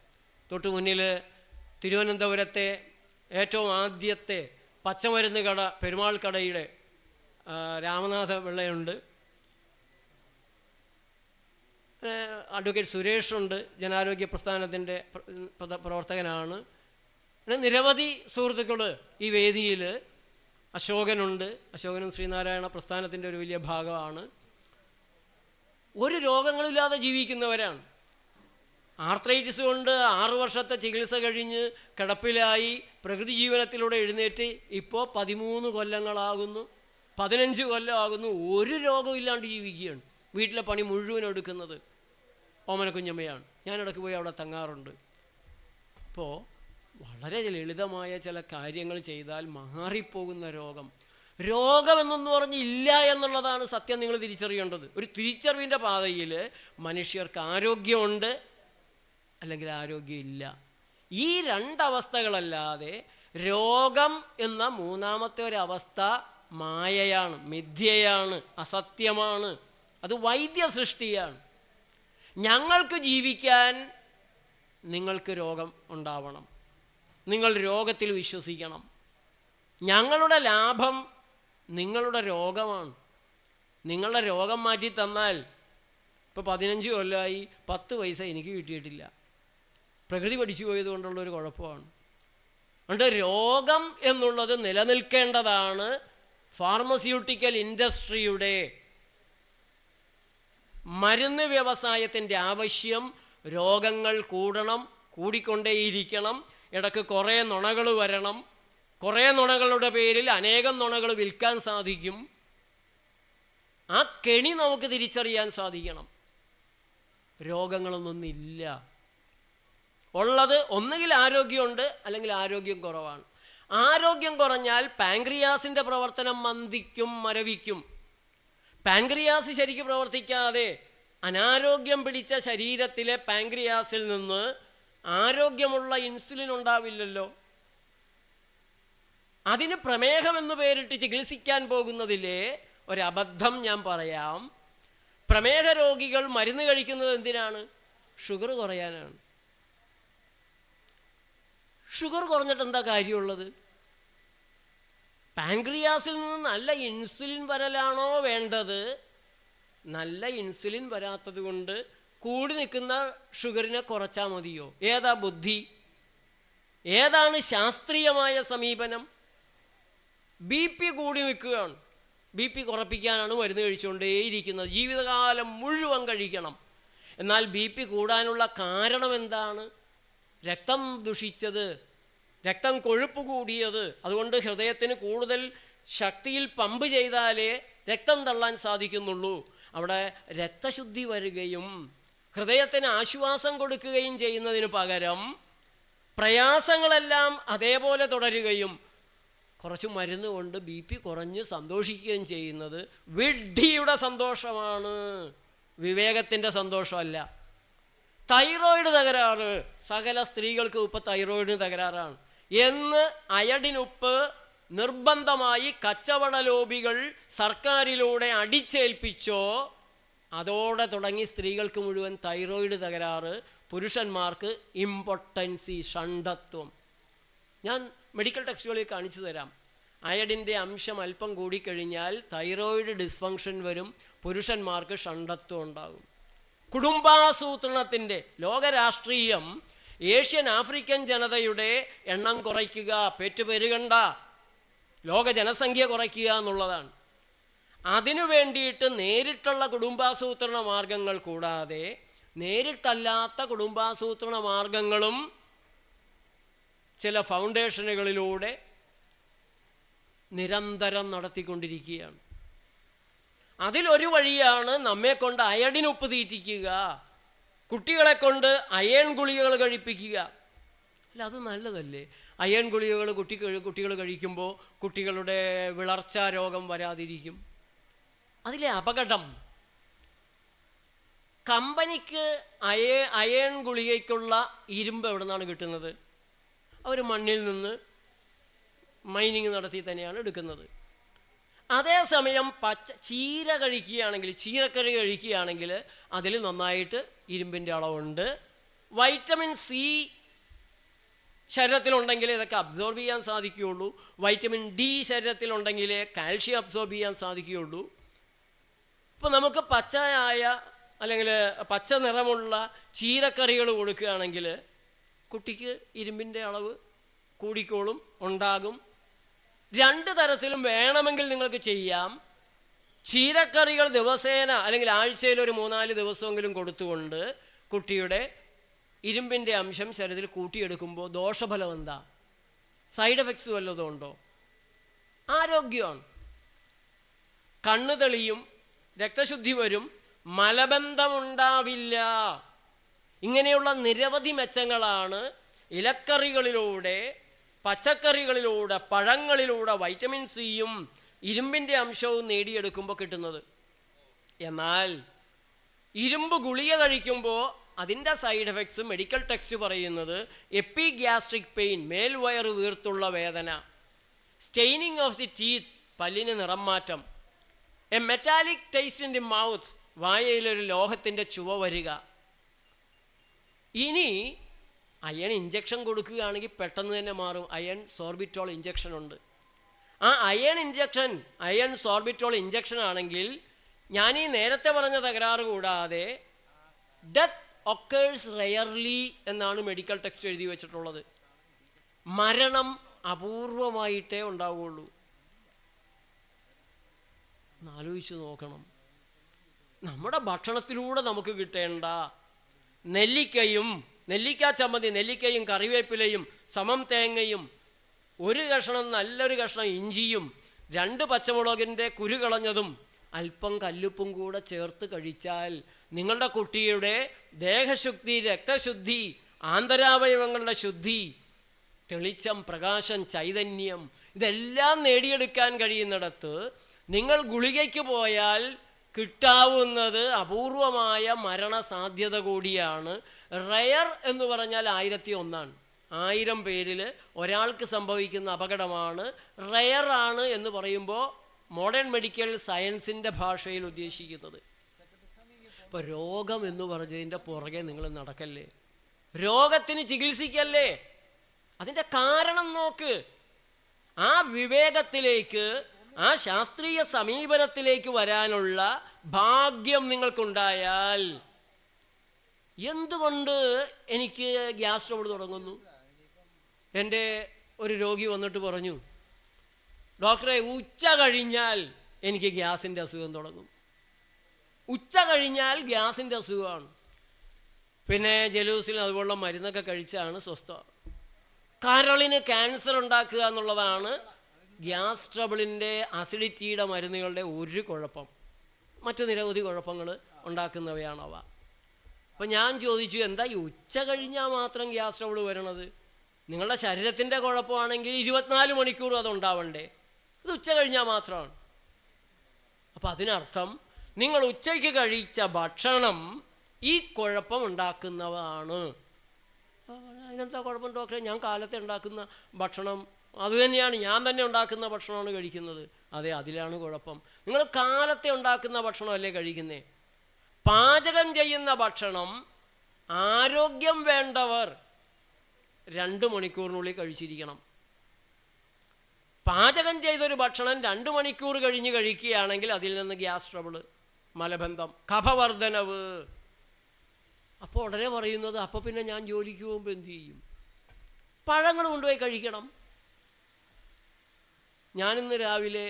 Speaker 1: തൊട്ട് മുന്നിൽ തിരുവനന്തപുരത്തെ ഏറ്റവും ആദ്യത്തെ പച്ചമരുന്ന് കട, പെരുമാൾ കടയുടെ രാമനാഥ പിള്ളയുണ്ട്. അഡ്വക്കേറ്റ് സുരേഷുണ്ട്, ജനാരോഗ്യ പ്രസ്ഥാനത്തിൻ്റെ പ്രവർത്തകനാണ്. നിരവധി സുഹൃത്തുക്കൾ ഈ വേദിയിൽ. അശോകനുണ്ട്. അശോകനും ശ്രീനാരായണ പ്രസ്ഥാനത്തിൻ്റെ ഒരു വലിയ ഭാഗമാണ്. ഒരു രോഗങ്ങളില്ലാതെ ജീവിക്കുന്നവരാണ്. ആർത്രൈറ്റിസ് കൊണ്ട് 6 വർഷത്തെ ചികിത്സ കഴിഞ്ഞ് കിടപ്പിലായി പ്രകൃതി ജീവനത്തിലൂടെ എഴുന്നേറ്റ് ഇപ്പോൾ 13 കൊല്ലങ്ങളാകുന്നു, 15 കൊല്ലമാകുന്നു. ഒരു രോഗമില്ലാണ്ട് ജീവിക്കുകയാണ്. വീട്ടിലെ പണി മുഴുവൻ എടുക്കുന്നത് ഓമനക്കുഞ്ഞമ്മയാണ്. ഞാനിടയ്ക്ക് പോയി അവിടെ തങ്ങാറുണ്ട്. അപ്പോൾ വളരെ ലളിതമായ ചില കാര്യങ്ങൾ ചെയ്താൽ മാറിപ്പോകുന്ന രോഗമെന്നൊന്ന് പറഞ്ഞ് ഇല്ല എന്നുള്ളതാണ് സത്യം. നിങ്ങൾ തിരിച്ചറിയേണ്ടത്. ഒരു തിരിച്ചറിവിൻ്റെ പാതയിൽ മനുഷ്യർക്ക് ആരോഗ്യമുണ്ട്, അല്ലെങ്കിൽ ആരോഗ്യമില്ല. ഈ 2 അവസ്ഥകളല്ലാതെ രോഗം എന്ന 3ാമത്തെ ഒരവസ്ഥ മായയാണ്, മിഥ്യയാണ്, അസത്യമാണ്. അത് വൈദ്യ സൃഷ്ടിയാണ്. ഞങ്ങൾക്ക് ജീവിക്കാൻ നിങ്ങൾക്ക് രോഗം ഉണ്ടാവണം, നിങ്ങൾ രോഗത്തിൽ വിശ്വസിക്കണം. ഞങ്ങളുടെ ലാഭം നിങ്ങളുടെ രോഗമാണ്. നിങ്ങളുടെ രോഗം മാറ്റി തന്നാൽ, ഇപ്പോൾ 15 കൊല്ലമായി 10 പൈസ എനിക്ക് കിട്ടിയിട്ടില്ല. പ്രകൃതി പഠിച്ചു പോയതുകൊണ്ടുള്ളൊരു കുഴപ്പമാണ്. അതുകൊണ്ട് രോഗം എന്നുള്ളത് നിലനിൽക്കേണ്ടതാണ്. ഫാർമസ്യൂട്ടിക്കൽ ഇൻഡസ്ട്രിയുടെ മരുന്ന് വ്യവസായത്തിൻ്റെ ആവശ്യം രോഗങ്ങൾ കൂടിക്കൊണ്ടേയിരിക്കണം, ഇടയ്ക്ക് കുറേ നുണകൾ വരണം, കുറേ നുണകളുടെ പേരിൽ അനേകം നുണകൾ വിൽക്കാൻ സാധിക്കും. ആ കെണി നമുക്ക് തിരിച്ചറിയാൻ സാധിക്കണം. രോഗങ്ങളൊന്നുമില്ല, ഉള്ളത് ഒന്നുകിൽ ആരോഗ്യമുണ്ട് അല്ലെങ്കിൽ ആരോഗ്യം കുറവാണ്. ആരോഗ്യം കുറഞ്ഞാൽ പാൻക്രിയാസിൻ്റെ പ്രവർത്തനം മന്ദിക്കും, മരവിക്കും. പാൻക്രിയാസ് ശരിക്കും പ്രവർത്തിക്കാതെ അനാരോഗ്യം പിടിച്ച ശരീരത്തിലെ പാൻക്രിയാസിൽ നിന്ന് ആരോഗ്യമുള്ള ഇൻസുലിൻ ഉണ്ടാവില്ലല്ലോ. അതിന് പ്രമേഹമെന്ന് പേരിട്ട് ചികിത്സിക്കാൻ പോകുന്നതിലെ ഒരബദ്ധം ഞാൻ പറയാം. പ്രമേഹ രോഗികൾ മരുന്ന് കഴിക്കുന്നത് എന്തിനാണ്? ഷുഗർ കുറയാനാണ്. ഷുഗർ കുറഞ്ഞിട്ട് എന്താ കാര്യമുള്ളത്? പാൻക്രിയാസിൽ നിന്ന് നല്ല ഇൻസുലിൻ വരലാണോ വേണ്ടത്? നല്ല ഇൻസുലിൻ വരാത്തത് കൊണ്ട് കൂടി നിൽക്കുന്ന ഷുഗറിനെ കുറച്ചാൽ മതിയോ? ഏതാ ബുദ്ധി? ഏതാണ് ശാസ്ത്രീയമായ സമീപനം? BP കൂടി നിൽക്കുകയാണ്. BP കുറപ്പിക്കാനാണ് മരുന്ന് കഴിച്ചുകൊണ്ടേയിരിക്കുന്നത്, ജീവിതകാലം മുഴുവൻ കഴിക്കണം. എന്നാൽ BP കൂടാനുള്ള കാരണം എന്താണ്? രക്തം ദുഷിച്ചത്, രക്തം കൊഴുപ്പ് കൂടിയത്. അതുകൊണ്ട് ഹൃദയത്തിന് കൂടുതൽ ശക്തിയിൽ പമ്പ് ചെയ്താലേ രക്തം തള്ളാൻ സാധിക്കുന്നുള്ളൂ. അവിടെ രക്തശുദ്ധി വരികയും ഹൃദയത്തിന് ആശ്വാസം കൊടുക്കുകയും ചെയ്യുന്നതിന് പകരം പ്രയാസങ്ങളെല്ലാം അതേപോലെ തുടരുകയും കുറച്ച് മരുന്ന് കൊണ്ട് BP കുറഞ്ഞ് സന്തോഷിക്കുകയും ചെയ്യുന്നത് വിഡ്ഢിയുടെ സന്തോഷമാണ്, വിവേകത്തിൻ്റെ സന്തോഷമല്ല. തൈറോയിഡ് തകരാറ്, സകല സ്ത്രീകൾക്കും ഇപ്പോൾ തൈറോയിഡിന് തകരാറാണ് എന്ന് അയഡിനുപ്പ് നിർബന്ധമായി കച്ചവട ലോബികൾ സർക്കാരിലൂടെ അടിച്ചേൽപ്പിച്ചോ അതോടെ തുടങ്ങി സ്ത്രീകൾക്ക് മുഴുവൻ തൈറോയിഡ് തകരാറ്, പുരുഷന്മാർക്ക് ഇംപൊട്ടൻസി, ഷണ്ഡത്വം. ഞാൻ മെഡിക്കൽ ടെക്സ്റ്റുകളിൽ കാണിച്ചു തരാം. അയഡിൻ്റെ അംശം അല്പം കൂടിക്കഴിഞ്ഞാൽ തൈറോയിഡ് ഡിസ്ഫങ്ഷൻ വരും, പുരുഷന്മാർക്ക് ഷണ്ഡത്വം ഉണ്ടാകും. കുടുംബാസൂത്രണത്തിൻ്റെ ലോകരാഷ്ട്രീയം ഏഷ്യൻ ആഫ്രിക്കൻ ജനതയുടെ എണ്ണം കുറയ്ക്കുക, പെറ്റുപെരുകണ്ട, ലോക ജനസംഖ്യ കുറയ്ക്കുക എന്നുള്ളതാണ്. അതിനു വേണ്ടിയിട്ട് നേരിട്ടുള്ള കുടുംബാസൂത്രണ മാർഗങ്ങൾ കൂടാതെ നേരിട്ടല്ലാത്ത കുടുംബാസൂത്രണ മാർഗങ്ങളും ചില ഫൗണ്ടേഷനുകളിലൂടെ നിരന്തരം നടത്തിക്കൊണ്ടിരിക്കുകയാണ്. അതിലൊരു വഴിയാണ് നമ്മെക്കൊണ്ട് അയഡിനുപ്പ് തീറ്റിക്കുക, കുട്ടികളെ കൊണ്ട് അയൺ ഗുളികകൾ കഴിപ്പിക്കുക. അല്ല, അത് നല്ലതല്ലേ? അയൺ ഗുളികകൾ കുട്ടികൾ കഴിക്കുമ്പോൾ കുട്ടികളുടെ വിളർച്ചാ രോഗം വരാതിരിക്കും. അതിലെ അപകടം, കമ്പനിക്ക് അയൺ ഗുളികയ്ക്കുള്ള ഇരുമ്പ് എവിടെ നിന്നാണ് കിട്ടുന്നത്? അവർ മണ്ണിൽ നിന്ന് മൈനിങ് നടത്തി തന്നെയാണ് എടുക്കുന്നത്. അതേസമയം ചീര കഴിക്കുകയാണെങ്കിൽ, ചീരക്കറി കഴിക്കുകയാണെങ്കിൽ അതിൽ നന്നായിട്ട് ഇരുമ്പിൻ്റെ അളവുണ്ട്. വൈറ്റമിൻ സി ശരീരത്തിലുണ്ടെങ്കിൽ ഇതൊക്കെ അബ്സോർബ് ചെയ്യാൻ സാധിക്കുകയുള്ളൂ. വൈറ്റമിൻ ഡി ശരീരത്തിലുണ്ടെങ്കിലേ കാൽഷ്യം അബ്സോർബ് ചെയ്യാൻ സാധിക്കുകയുള്ളൂ. ഇപ്പോൾ നമുക്ക് പച്ചയായ അല്ലെങ്കിൽ പച്ച നിറമുള്ള ചീരക്കറികൾ കൊടുക്കുകയാണെങ്കിൽ കുട്ടിക്ക് ഇരുമ്പിൻ്റെ അളവ് കൂടിക്കോളും, ഉണ്ടാകും. രണ്ട് തരത്തിലും വേണമെങ്കിൽ നിങ്ങൾക്ക് ചെയ്യാം. ചീരക്കറികൾ ദിവസേന അല്ലെങ്കിൽ ആഴ്ചയിൽ ഒരു 3-4 ദിവസമെങ്കിലും കൊടുത്തുകൊണ്ട് കുട്ടിയുടെ ഇരുമ്പിൻ്റെ അംശം ശരീരത്തിൽ കൂട്ടിയെടുക്കുമ്പോൾ ദോഷഫലം എന്താ? സൈഡ് എഫക്ട്സ് വല്ലതും ഉണ്ടോ? ആരോഗ്യമാണ്. കണ്ണ് തെളിയും, രക്തശുദ്ധി വരും, മലബന്ധമുണ്ടാവില്ല. ഇങ്ങനെയുള്ള നിരവധി മെച്ചങ്ങളാണ് ഇലക്കറികളിലൂടെ, പച്ചക്കറികളിലൂടെ, പഴങ്ങളിലൂടെ വൈറ്റമിൻ സിയും ഇരുമ്പിൻ്റെ അംശവും നേടിയെടുക്കുമ്പോൾ കിട്ടുന്നത്. എന്നാൽ ഇരുമ്പ് ഗുളിക കഴിക്കുമ്പോൾ അതിൻ്റെ സൈഡ് എഫക്ട്സ് മെഡിക്കൽ ടെക്സ്റ്റ് പറയുന്നത് എപ്പിഗ്യാസ്ട്രിക് പെയിൻ, മേൽവയറ് വീർത്തുള്ള വേദന, സ്റ്റെയിനിങ് ഓഫ് ദി ടീത്ത്, പല്ലിന് നിറം മാറ്റം, a metallic taste in the mouth, വായയിലൊരു ലോഹത്തിൻ്റെ ചുവ വരിക. ഇനി അയൺ ഇഞ്ചക്ഷൻ കൊടുക്കുകയാണെങ്കിൽ പെട്ടെന്ന് തന്നെ മാറും. അയൺ സോർബിറ്റോൾ ഇഞ്ചക്ഷൻ ഉണ്ട്. ആ അയൺ സോർബിറ്റോൾ ഇഞ്ചക്ഷൻ ആണെങ്കിൽ ഞാൻ ഈ നേരത്തെ പറഞ്ഞ തകരാറ് കൂടാതെ ഡെത്ത് ഒക്കേഴ്സ് റെയർലി എന്നാണ് മെഡിക്കൽ ടെക്സ്റ്റ് എഴുതി വെച്ചിട്ടുള്ളത്. മരണം അപൂർവമായിട്ടേ ഉണ്ടാവുകയുള്ളൂ. ആലോചിച്ച് നോക്കണം. നമ്മുടെ ഭക്ഷണത്തിലൂടെ നമുക്ക് കിട്ടേണ്ട നെല്ലിക്ക ചമ്മന്തി, നെല്ലിക്കയും കറിവേപ്പിലയും സമം തേങ്ങയും, ഒരു കഷ്ണം നല്ലൊരു കഷ്ണം ഇഞ്ചിയും, 2 പച്ചമുളകിൻ്റെ കുരു കളഞ്ഞതും അല്പം കല്ലുപ്പും കൂടെ ചേർത്ത് കഴിച്ചാൽ നിങ്ങളുടെ കുട്ടിയുടെ ദേഹശുദ്ധി, രക്തശുദ്ധി, ആന്തരാവയവങ്ങളുടെ ശുദ്ധി, തെളിച്ചം, പ്രകാശം, ചൈതന്യം ഇതെല്ലാം നേടിയെടുക്കാൻ കഴിയുന്നിടത്ത് നിങ്ങൾ ഗുളികയ്ക്ക് പോയാൽ കിട്ടാവുന്നത് അപൂർവമായ മരണസാധ്യത കൂടിയാണ്. റയർ എന്ന് പറഞ്ഞാൽ 1001. 1000 പേരിൽ ഒരാൾക്ക് സംഭവിക്കുന്ന അപകടമാണ് റയറാണ് എന്ന് പറയുമ്പോൾ മോഡേൺ മെഡിക്കൽ സയൻസിൻ്റെ ഭാഷയിൽ ഉദ്ദേശിക്കുന്നത്. ഇപ്പോൾ രോഗം എന്ന് പറഞ്ഞതിൻ്റെ പുറകെ നിങ്ങൾ നടക്കല്ലേ, രോഗത്തിന് ചികിത്സിക്കല്ലേ, അതിൻ്റെ കാരണം നോക്ക്. ആ വിവേകത്തിലേക്ക്, ആ ശാസ്ത്രീയ സമീപനത്തിലേക്ക് വരാനുള്ള ഭാഗ്യം നിങ്ങൾക്കുണ്ടായാൽ, എന്തുകൊണ്ട് എനിക്ക് ഗ്യാസ് ട്രബിൾ തുടങ്ങുന്നു? എൻ്റെ ഒരു രോഗി വന്നിട്ട് പറഞ്ഞു, ഡോക്ടറെ ഉച്ച കഴിഞ്ഞാൽ എനിക്ക് ഗ്യാസിൻ്റെ അസുഖം തുടങ്ങും. ഉച്ച കഴിഞ്ഞാൽ ഗ്യാസിൻ്റെ അസുഖമാണ്. പിന്നെ ജലൂസിൽ അതുപോലുള്ള മരുന്നൊക്കെ കഴിച്ചാണ് സ്വസ്ഥ. കരളിന് ക്യാൻസർ ഉണ്ടാക്കുക എന്നുള്ളതാണ് ഗ്യാസ് ട്രബിളിൻ്റെ അസിഡിറ്റിയുടെ മരുന്നുകളുടെ ഒരു കുഴപ്പം. മറ്റു നിരവധി കുഴപ്പങ്ങൾ ഉണ്ടാക്കുന്നവയാണവ. അപ്പം ഞാൻ ചോദിച്ചു, എന്താ ഈ ഉച്ച കഴിഞ്ഞാൽ മാത്രം ഗ്യാസ് ട്രബിൾ വരണത്? നിങ്ങളുടെ ശരീരത്തിൻ്റെ കുഴപ്പമാണെങ്കിൽ 24 മണിക്കൂറും അതുണ്ടാവണ്ടേ? ഇത് ഉച്ച കഴിഞ്ഞാൽ മാത്രമാണ്. അപ്പം അതിനർത്ഥം നിങ്ങൾ ഉച്ചയ്ക്ക് കഴിച്ച ഭക്ഷണം ഈ കുഴപ്പം ഉണ്ടാക്കുന്നതാണ്. അതിനെന്താ കുഴപ്പം ഡോക്ടറെ? ഞാൻ കാലത്തെ ഉണ്ടാക്കുന്ന ഭക്ഷണം അതുതന്നെയാണ്, ഞാൻ തന്നെ ഉണ്ടാക്കുന്ന ഭക്ഷണമാണ് കഴിക്കുന്നത്. അതെ, അതിലാണ് കുഴപ്പം. നിങ്ങൾ കാലത്തെ ഉണ്ടാക്കുന്ന ഭക്ഷണമല്ലേ കഴിക്കുന്നേ. പാചകം ചെയ്യുന്ന ഭക്ഷണം ആരോഗ്യം വേണ്ടവർ 2 മണിക്കൂറിനുള്ളിൽ കഴിച്ചിരിക്കണം. പാചകം ചെയ്തൊരു ഭക്ഷണം 2 മണിക്കൂർ കഴിഞ്ഞ് കഴിക്കുകയാണെങ്കിൽ അതിൽ നിന്ന് ഗ്യാസ് ട്രബിൾ, മലബന്ധം, കഫവർദ്ധനവ്. അപ്പോൾ ഉടനെ പറയുന്നത്, അപ്പോൾ പിന്നെ ഞാൻ ജോലിക്ക് പോകുമ്പോൾ എന്തു ചെയ്യും? പഴങ്ങൾ കൊണ്ടുപോയി കഴിക്കണം. ഞാനിന്ന് രാവിലെ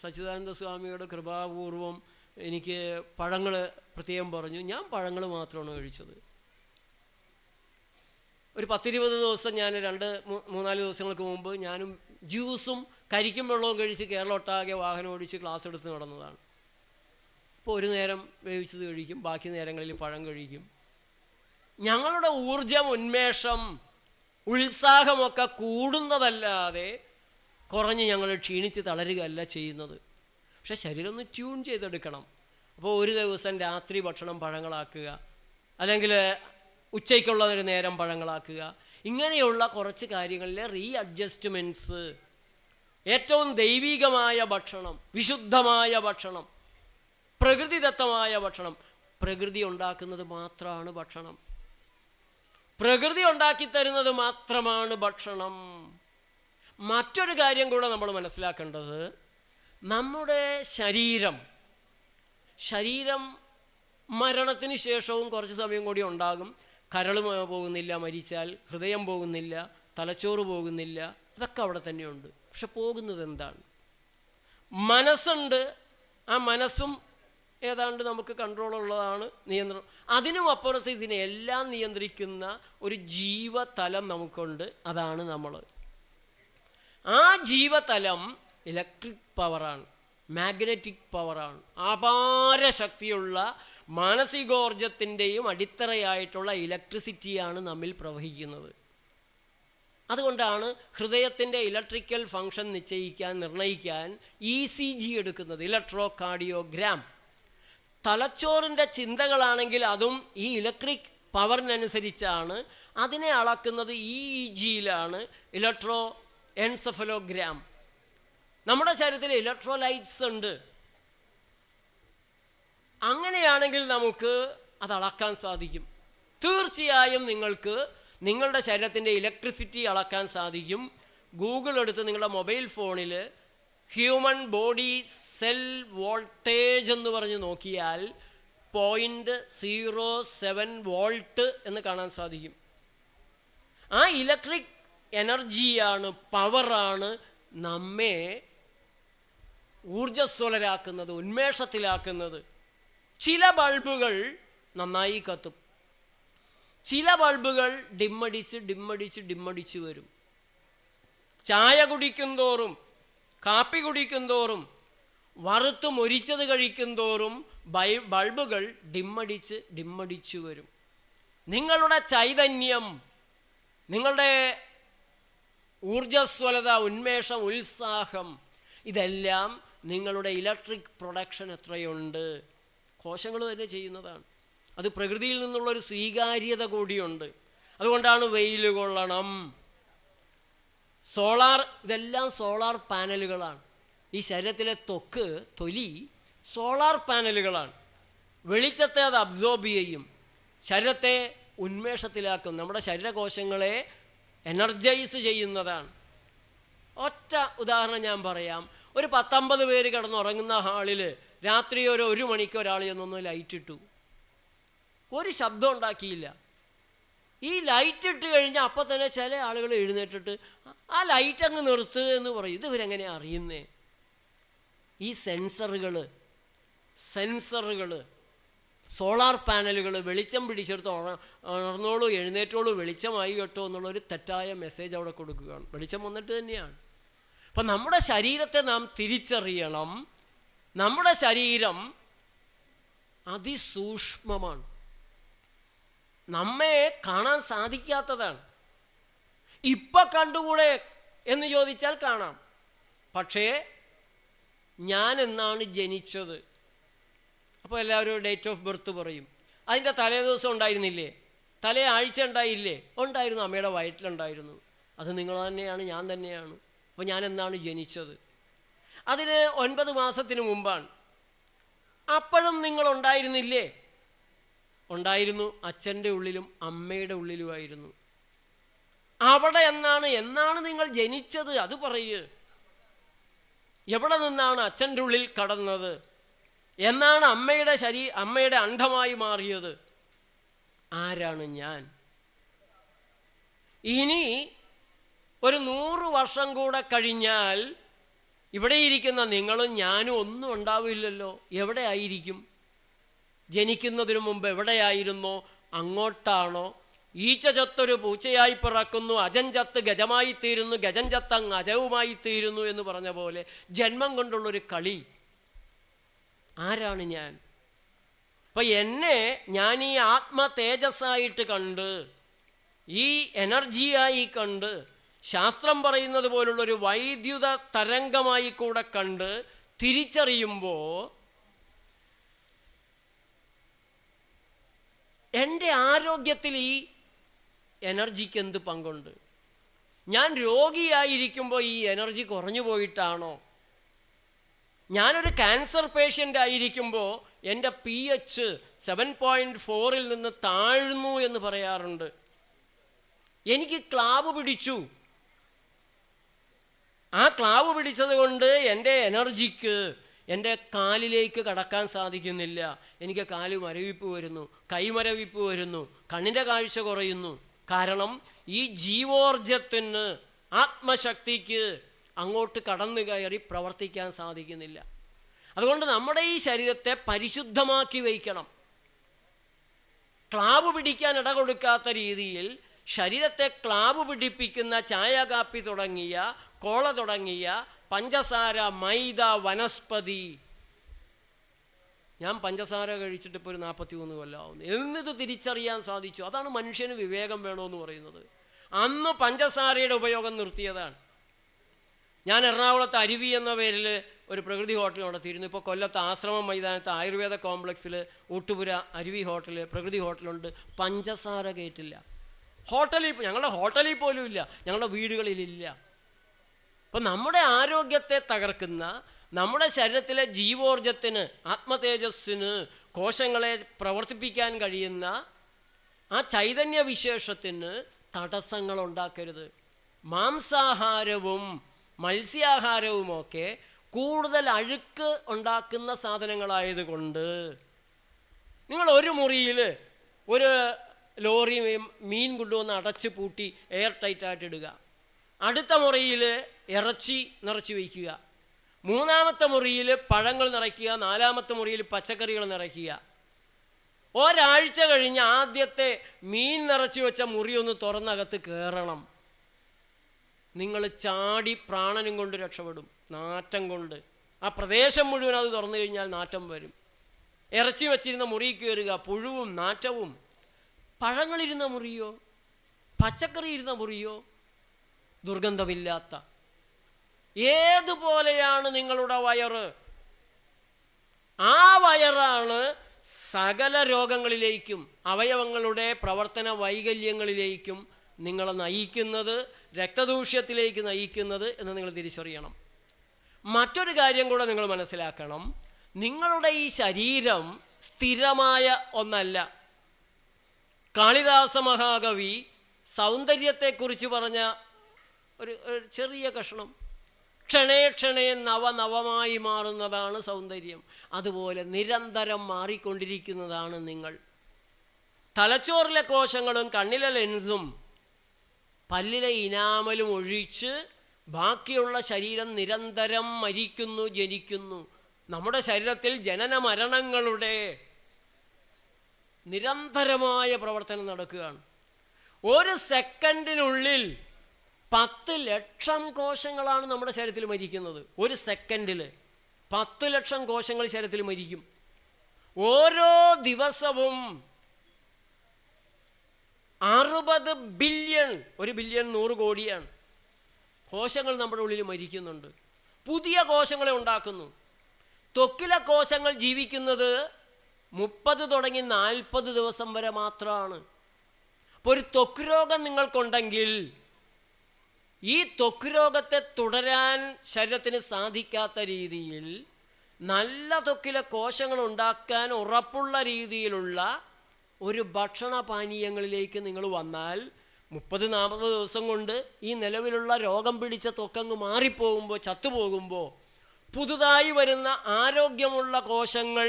Speaker 1: സച്ചിദാനന്ദ സ്വാമിയുടെ കൃപാപൂർവം എനിക്ക് പഴങ്ങൾ പ്രത്യേകം പറഞ്ഞു. ഞാൻ പഴങ്ങൾ മാത്രമാണ് കഴിച്ചത്. ഒരു 10-20 ദിവസം, ഞാൻ 2-3-4 ദിവസങ്ങൾക്ക് മുമ്പ് ഞാനും ജ്യൂസും കരിക്കും വെള്ളവും കഴിച്ച് കേരളം ഒട്ടാകെ വാഹനം ഓടിച്ച് ക്ലാസ് എടുത്ത് നടന്നതാണ്. ഇപ്പോൾ ഒരു നേരം വേവിച്ചത് കഴിക്കും, ബാക്കി നേരങ്ങളിൽ പഴം കഴിക്കും. ഞങ്ങളുടെ ഊർജം, ഉന്മേഷം, ഉത്സാഹമൊക്കെ കൂടുന്നതല്ലാതെ കുറഞ്ഞ് ഞങ്ങൾ ക്ഷീണിച്ച് തളരുകയല്ല ചെയ്യുന്നത്. പക്ഷെ ശരീരം ഒന്ന് ട്യൂൺ ചെയ്തെടുക്കണം. അപ്പോൾ ഒരു ദിവസം രാത്രി ഭക്ഷണം പഴങ്ങളാക്കുക, അല്ലെങ്കിൽ ഉച്ചയ്ക്കുള്ളൊരു നേരം പഴങ്ങളാക്കുക. ഇങ്ങനെയുള്ള കുറച്ച് കാര്യങ്ങളിലെ അഡ്ജസ്റ്റ്മെൻറ്റ്സ്, ഏറ്റവും ദൈവികമായ ഭക്ഷണം, വിശുദ്ധമായ ഭക്ഷണം, പ്രകൃതിദത്തമായ ഭക്ഷണം. പ്രകൃതി ഉണ്ടാക്കുന്നത് മാത്രമാണ് ഭക്ഷണം. പ്രകൃതി ഉണ്ടാക്കി തരുന്നത് മാത്രമാണ് ഭക്ഷണം. മറ്റൊരു കാര്യം കൂടെ നമ്മൾ മനസ്സിലാക്കേണ്ടത്, നമ്മുടെ ശരീരം മരണത്തിന് ശേഷവും കുറച്ച് സമയം കൂടി ഉണ്ടാകും. കരൾ പോകുന്നില്ല മരിച്ചാൽ, ഹൃദയം പോകുന്നില്ല, തലച്ചോറ് പോകുന്നില്ല, അതൊക്കെ അവിടെ തന്നെയുണ്ട്. പക്ഷെ പോകുന്നത് എന്താണ്? മനസ്സുണ്ട്. ആ മനസ്സും ഏതാണ്ട് നമുക്ക് കൺട്രോളുള്ളതാണ്, നിയന്ത്രണം. അതിനും അപ്പുറത്ത് ഇതിനെല്ലാം നിയന്ത്രിക്കുന്ന ഒരു ജീവതലം നമുക്കുണ്ട്. അതാണ് നമ്മൾ. ആ ജീവതലം ഇലക്ട്രിക് പവറാണ്, മാഗ്നറ്റിക് പവറാണ്. അപാര ശക്തിയുള്ള മാനസികോർജത്തിൻ്റെയും അടിത്തറയായിട്ടുള്ള ഇലക്ട്രിസിറ്റിയാണ് നമ്മിൽ പ്രവഹിക്കുന്നത്. അതുകൊണ്ടാണ് ഹൃദയത്തിൻ്റെ ഇലക്ട്രിക്കൽ ഫങ്ഷൻ നിർണ്ണയിക്കാൻ ECG എടുക്കുന്നത്, ഇലക്ട്രോ കാർഡിയോഗ്രാം. തലച്ചോറിൻ്റെ ചിന്തകളാണെങ്കിൽ അതും ഈ ഇലക്ട്രിക് പവറിനനുസരിച്ചാണ്. അതിനെ അളക്കുന്നത് EEGയിലാണ്, ഇലക്ട്രോ എൻസെഫലോഗ്രാം. നമ്മുടെ ശരീരത്തിൽ ഇലക്ട്രോലൈറ്റ്സ് ഉണ്ട്. അങ്ങനെയാണെങ്കിൽ നമുക്ക് അത് അളക്കാൻ സാധിക്കും. തീർച്ചയായും നിങ്ങൾക്ക് നിങ്ങളുടെ ശരീരത്തിൻ്റെ ഇലക്ട്രിസിറ്റി അളക്കാൻ സാധിക്കും. ഗൂഗിൾ എടുത്ത് നിങ്ങളുടെ മൊബൈൽ ഫോണിൽ ഹ്യൂമൻ ബോഡി സെൽ വോൾട്ടേജ് എന്ന് പറഞ്ഞ് നോക്കിയാൽ 0.07 വോൾട്ട് എന്ന് കാണാൻ സാധിക്കും. ആ ഇലക്ട്രിക് എനർജിയാണ്, പവറാണ് നമ്മെ ഊർജ്ജസ്വലരാക്കുന്നത്, ഉന്മേഷത്തിലാക്കുന്നത്. ചില ബൾബുകൾ നന്നായി കത്തും, ചില ബൾബുകൾ ഡിമ്മടിച്ച് വരും. ചായ കുടിക്കും തോറും, കാപ്പി കുടിക്കും തോറും, വറുത്ത് മൊരിച്ചത് കഴിക്കും തോറും ബൾബുകൾ ഡിമ്മടിച്ച് വരും. നിങ്ങളുടെ ചൈതന്യം, നിങ്ങളുടെ ഊർജ്ജസ്വലത, ഉന്മേഷം, ഉത്സാഹം, ഇതെല്ലാം നിങ്ങളുടെ ഇലക്ട്രിക് പ്രൊഡക്ഷൻ എത്രയുണ്ട് കോശങ്ങൾ തന്നെ ചെയ്യുന്നതാണ്. അത് പ്രകൃതിയിൽ നിന്നുള്ളൊരു സ്വീകാര്യത കൂടിയുണ്ട്. അതുകൊണ്ടാണ് വെയിൽ കൊള്ളണം, ഇതെല്ലാം സോളാർ പാനലുകളാണ്. ഈ ശരീരത്തിലെ തൊലി സോളാർ പാനലുകളാണ്. വെളിച്ചത്തെ അത് അബ്സോർബ് ചെയ്യും, ശരീരത്തെ ഉന്മേഷത്തിലാക്കും, നമ്മുടെ ശരീരകോശങ്ങളെ എനർജൈസ് ചെയ്യുന്നതാണ്. ഒറ്റ ഉദാഹരണം ഞാൻ പറയാം. ഒരു 10-50 പേര് കിടന്നുറങ്ങുന്ന ഹാളിൽ രാത്രി ഒരു 1 മണിക്ക് ഒരാൾ ചെന്നൊന്ന് ലൈറ്റ് ഇട്ടു, ഒരു ശബ്ദം ഉണ്ടാക്കിയില്ല. ഈ ലൈറ്റ് ഇട്ട് കഴിഞ്ഞാൽ അപ്പം തന്നെ ചില ആളുകൾ എഴുന്നേറ്റിട്ട് ആ ലൈറ്റ് അങ്ങ് നിർത്തുക എന്ന് പറയും. ഇവരെങ്ങനെയാണ് അറിയുന്നേ? ഈ സെൻസറുകൾ സോളാർ പാനലുകൾ വെളിച്ചം പിടിച്ചെടുത്ത് ഉണർന്നോളൂ, എഴുന്നേറ്റോളൂ, വെളിച്ചമായി കേട്ടോ എന്നുള്ളൊരു തെറ്റായ മെസ്സേജ് അവിടെ കൊടുക്കുകയാണ്. വെളിച്ചം വന്നിട്ട് തന്നെയാണ്. അപ്പം നമ്മുടെ ശരീരത്തെ നാം തിരിച്ചറിയണം. നമ്മുടെ ശരീരം അതിസൂക്ഷ്മമാണ്, നമ്മെ കാണാൻ സാധിക്കാത്തതാണ്. ഇപ്പം കണ്ടുകൂടെ എന്ന് ചോദിച്ചാൽ കാണാം. പക്ഷേ ഞാൻ എന്നാണ് ജനിച്ചത്? അപ്പോൾ എല്ലാവരും ഡേറ്റ് ഓഫ് ബർത്ത് പറയും. അതിൻ്റെ തലേ ദിവസം ഉണ്ടായിരുന്നില്ലേ? തലേ ആഴ്ച ഉണ്ടായില്ലേ? ഉണ്ടായിരുന്നു, അമ്മയുടെ വയറ്റിലുണ്ടായിരുന്നു. അത് നിങ്ങൾ തന്നെയാണ്, ഞാൻ തന്നെയാണ്. അപ്പോൾ ഞാൻ എന്നാണ് ജനിച്ചത്? അതിന് 9 മാസത്തിന് മുമ്പാണ്. അപ്പോഴും നിങ്ങളുണ്ടായിരുന്നില്ലേ? ഉണ്ടായിരുന്നു. അച്ഛൻ്റെ ഉള്ളിലും അമ്മയുടെ ഉള്ളിലുമായിരുന്നു. അവിടെ എന്നാണ് നിങ്ങൾ ജനിച്ചത്? അത് പറയൂ. എവിടെ നിന്നാണ് അച്ഛൻ്റെ ഉള്ളിൽ കടന്നത്? എന്നാണ് അമ്മയുടെ അണ്ഡമായി മാറിയത്? ആരാണ് ഞാൻ? ഇനി ഒരു 100 വർഷം കൂടെ കഴിഞ്ഞാൽ ഇവിടെ ഇരിക്കുന്ന നിങ്ങളും ഞാനും ഒന്നും ഉണ്ടാവില്ലല്ലോ. എവിടെ ആയിരിക്കും? ജനിക്കുന്നതിന് മുമ്പ് എവിടെയായിരുന്നോ അങ്ങോട്ടാണോ? ഈച്ച ചത്തൊരു പൂച്ചയായി പിറക്കുന്നു, അജൻ ചത്ത് ഗജമായി തീരുന്നു, ഗജൻ ചത്തങ്ങ് അജവുമായി തീരുന്നു എന്ന് പറഞ്ഞ പോലെ ജന്മം കൊണ്ടുള്ളൊരു കളി. ആരാണ് ഞാൻ? അപ്പം ഞാൻ ഈ ആത്മ തേജസ്സായിട്ട് കണ്ട്, ഈ എനർജിയായി കണ്ട്, ശാസ്ത്രം പറയുന്നത് പോലുള്ളൊരു വൈദ്യുത തരംഗമായി കൂടെ കണ്ട് തിരിച്ചറിയുമ്പോൾ എൻ്റെ ആരോഗ്യത്തിൽ ഈ എനർജിക്ക് എന്ത് പങ്കുണ്ട്? ഞാൻ രോഗിയായിരിക്കുമ്പോൾ ഈ എനർജി കുറഞ്ഞു പോയിട്ടാണോ? ഞാനൊരു ക്യാൻസർ പേഷ്യൻ്റ് ആയിരിക്കുമ്പോൾ എൻ്റെ pH 7.4 നിന്ന് താഴ്ന്നു എന്ന് പറയാറുണ്ട്. എനിക്ക് ക്ലാവ് പിടിച്ചു. ആ ക്ലാവ് പിടിച്ചത് കൊണ്ട് എൻ്റെ എനർജിക്ക് എൻ്റെ കാലിലേക്ക് കടക്കാൻ സാധിക്കുന്നില്ല. എനിക്ക് കാല് മരവിപ്പ് വരുന്നു, കൈമരവിപ്പ് വരുന്നു, കണ്ണിൻ്റെ കാഴ്ച കുറയുന്നു. കാരണം ഈ ജീവോർജത്തിന്, ആത്മശക്തിക്ക് അങ്ങോട്ട് കടന്നു കയറി പ്രവർത്തിക്കാൻ സാധിക്കുന്നില്ല. അതുകൊണ്ട് നമ്മുടെ ഈ ശരീരത്തെ പരിശുദ്ധമാക്കി വയ്ക്കണം. ക്ലാവ് പിടിക്കാൻ ഇട കൊടുക്കാത്ത രീതിയിൽ ശരീരത്തെ ക്ലാവ് പിടിപ്പിക്കുന്ന ചായ, കാപ്പി തുടങ്ങിയ, കോള തുടങ്ങിയ, പഞ്ചസാര, മൈദ, വനസ്പതി. ഞാൻ പഞ്ചസാര കഴിച്ചിട്ട് ഇപ്പോൾ ഒരു 43 കൊല്ലമാവുന്നു. എന്നിത് തിരിച്ചറിയാൻ സാധിച്ചു. അതാണ് മനുഷ്യന് വിവേകം വേണമെന്ന് പറയുന്നത്. അന്ന് പഞ്ചസാരയുടെ ഉപയോഗം നിർത്തിയതാണ്. ഞാൻ എറണാകുളത്ത് അരുവി എന്ന പേരിൽ ഒരു പ്രകൃതി ഹോട്ടൽ നടത്തിയിരുന്നു. ഇപ്പോൾ കൊല്ലത്ത് ആശ്രമം മൈതാനത്ത് ആയുർവേദ കോംപ്ലക്സിൽ ഊട്ടുപുര അരുവി ഹോട്ടൽ, പ്രകൃതി ഹോട്ടലുണ്ട്. പഞ്ചസാര കയറ്റില്ല. ഞങ്ങളുടെ ഹോട്ടലിൽ പോലും ഇല്ല, ഞങ്ങളുടെ വീടുകളിലില്ല. അപ്പം നമ്മുടെ ആരോഗ്യത്തെ തകർക്കുന്ന, നമ്മുടെ ശരീരത്തിലെ ജീവോർജത്തിന്, ആത്മതേജസ്സിന്, കോശങ്ങളെ പ്രവർത്തിപ്പിക്കാൻ കഴിയുന്ന ആ ചൈതന്യ വിശേഷത്തിന് തടസ്സങ്ങൾ ഉണ്ടാക്കരുത്. മാംസാഹാരവും മത്സ്യാഹാരവുമൊക്കെ കൂടുതൽ അഴുക്ക് ഉണ്ടാക്കുന്ന സാധനങ്ങളായതുകൊണ്ട് നിങ്ങൾ ഒരു മുറിയിൽ ഒരു ലോറി മീൻ കൊണ്ടുവന്ന് അടച്ച് പൂട്ടി എയർ ടൈറ്റായിട്ട് ഇടുക. അടുത്ത മുറിയിൽ ഇറച്ചി നിറച്ച് വയ്ക്കുക. മൂന്നാമത്തെ മുറിയിൽ പഴങ്ങൾ നിറയ്ക്കുക. നാലാമത്തെ മുറിയിൽ പച്ചക്കറികൾ നിറയ്ക്കുക. ഒരാഴ്ച കഴിഞ്ഞ് ആദ്യത്തെ മീൻ നിറച്ചു വെച്ച മുറി ഒന്ന് തുറന്നകത്ത് കയറണം. നിങ്ങൾ ചാടി പ്രാണനും കൊണ്ട് രക്ഷപ്പെടും. നാറ്റം കൊണ്ട് ആ പ്രദേശം മുഴുവൻ അത് തുറന്നു കഴിഞ്ഞാൽ നാറ്റം വരും. ഇറച്ചി വച്ചിരുന്ന മുറി കയറുക, പുഴുവും നാറ്റവും. പഴങ്ങളിരുന്ന മുറിയോ പച്ചക്കറി ഇരുന്ന മുറിയോ ദുർഗന്ധമില്ലാത്ത. ഏതുപോലെയാണ് നിങ്ങളുടെ വയറ്, ആ വയറാണ് സകല രോഗങ്ങളിലേക്കും അവയവങ്ങളുടെ പ്രവർത്തന വൈകല്യങ്ങളിലേക്കും നിങ്ങളെ നയിക്കുന്നത്, രക്തദൂഷ്യത്തിലേക്ക് നയിക്കുന്നത് എന്ന് നിങ്ങൾ തിരിച്ചറിയണം. മറ്റൊരു കാര്യം കൂടെ നിങ്ങൾ മനസ്സിലാക്കണം. നിങ്ങളുടെ ഈ ശരീരം സ്ഥിരമായ ഒന്നല്ല. കാളിദാസ മഹാകവി സൗന്ദര്യത്തെക്കുറിച്ച് പറഞ്ഞ ഒരു ചെറിയ കഷ്ണം, ക്ഷണേ ക്ഷണേ നവനവമായി മാറുന്നതാണ് സൗന്ദര്യം. അതുപോലെ നിരന്തരം മാറിക്കൊണ്ടിരിക്കുന്നതാണ് നിങ്ങൾ. തലച്ചോറിലെ കോശങ്ങളും കണ്ണിലെ ലെൻസും പല്ലിലെ ഇനാമലും ഒഴിച്ച് ബാക്കിയുള്ള ശരീരം നിരന്തരം മരിക്കുന്നു, ജനിക്കുന്നു. നമ്മുടെ ശരീരത്തിൽ ജനന മരണങ്ങളുടെ നിരന്തരമായ പ്രവർത്തനം നടക്കുകയാണ്. ഒരു സെക്കൻഡിനുള്ളിൽ 10 ലക്ഷം കോശങ്ങളാണ് നമ്മുടെ ശരീരത്തിൽ മരിക്കുന്നത്. ഒരു സെക്കൻഡിൽ 10 ലക്ഷം കോശങ്ങൾ ശരീരത്തിൽ മരിക്കും. ഓരോ ദിവസവും 60 ബില്യൺ, 1 ബില്യൺ 100 കോടിയാണ് കോശങ്ങൾ നമ്മുടെ ഉള്ളിൽ മരിക്കുന്നുണ്ട്. പുതിയ കോശങ്ങളെ ഉണ്ടാക്കുന്നു. ത്വക്കിലെ കോശങ്ങൾ ജീവിക്കുന്നത് 30 തുടങ്ങി 40 ദിവസം വരെ മാത്രമാണ്. അപ്പോൾ ഒരു ത്വക്ക് രോഗം നിങ്ങൾക്കുണ്ടെങ്കിൽ ഈ ത്വക്ക് രോഗത്തെ തുടരാൻ ശരീരത്തിന് സാധിക്കാത്ത രീതിയിൽ നല്ല ത്വക്കിലെ കോശങ്ങൾ ഉണ്ടാക്കാൻ ഉറപ്പുള്ള രീതിയിലുള്ള ഒരു ഭക്ഷണപാനീയങ്ങളിലേക്ക് നിങ്ങൾ വന്നാൽ 30-40 ദിവസം കൊണ്ട് ഈ നിലവിലുള്ള രോഗം പിടിച്ച ത്വക്കങ്ങ് മാറിപ്പോകുമ്പോൾ, ചത്തുപോകുമ്പോൾ പുതുതായി വരുന്ന ആരോഗ്യമുള്ള കോശങ്ങൾ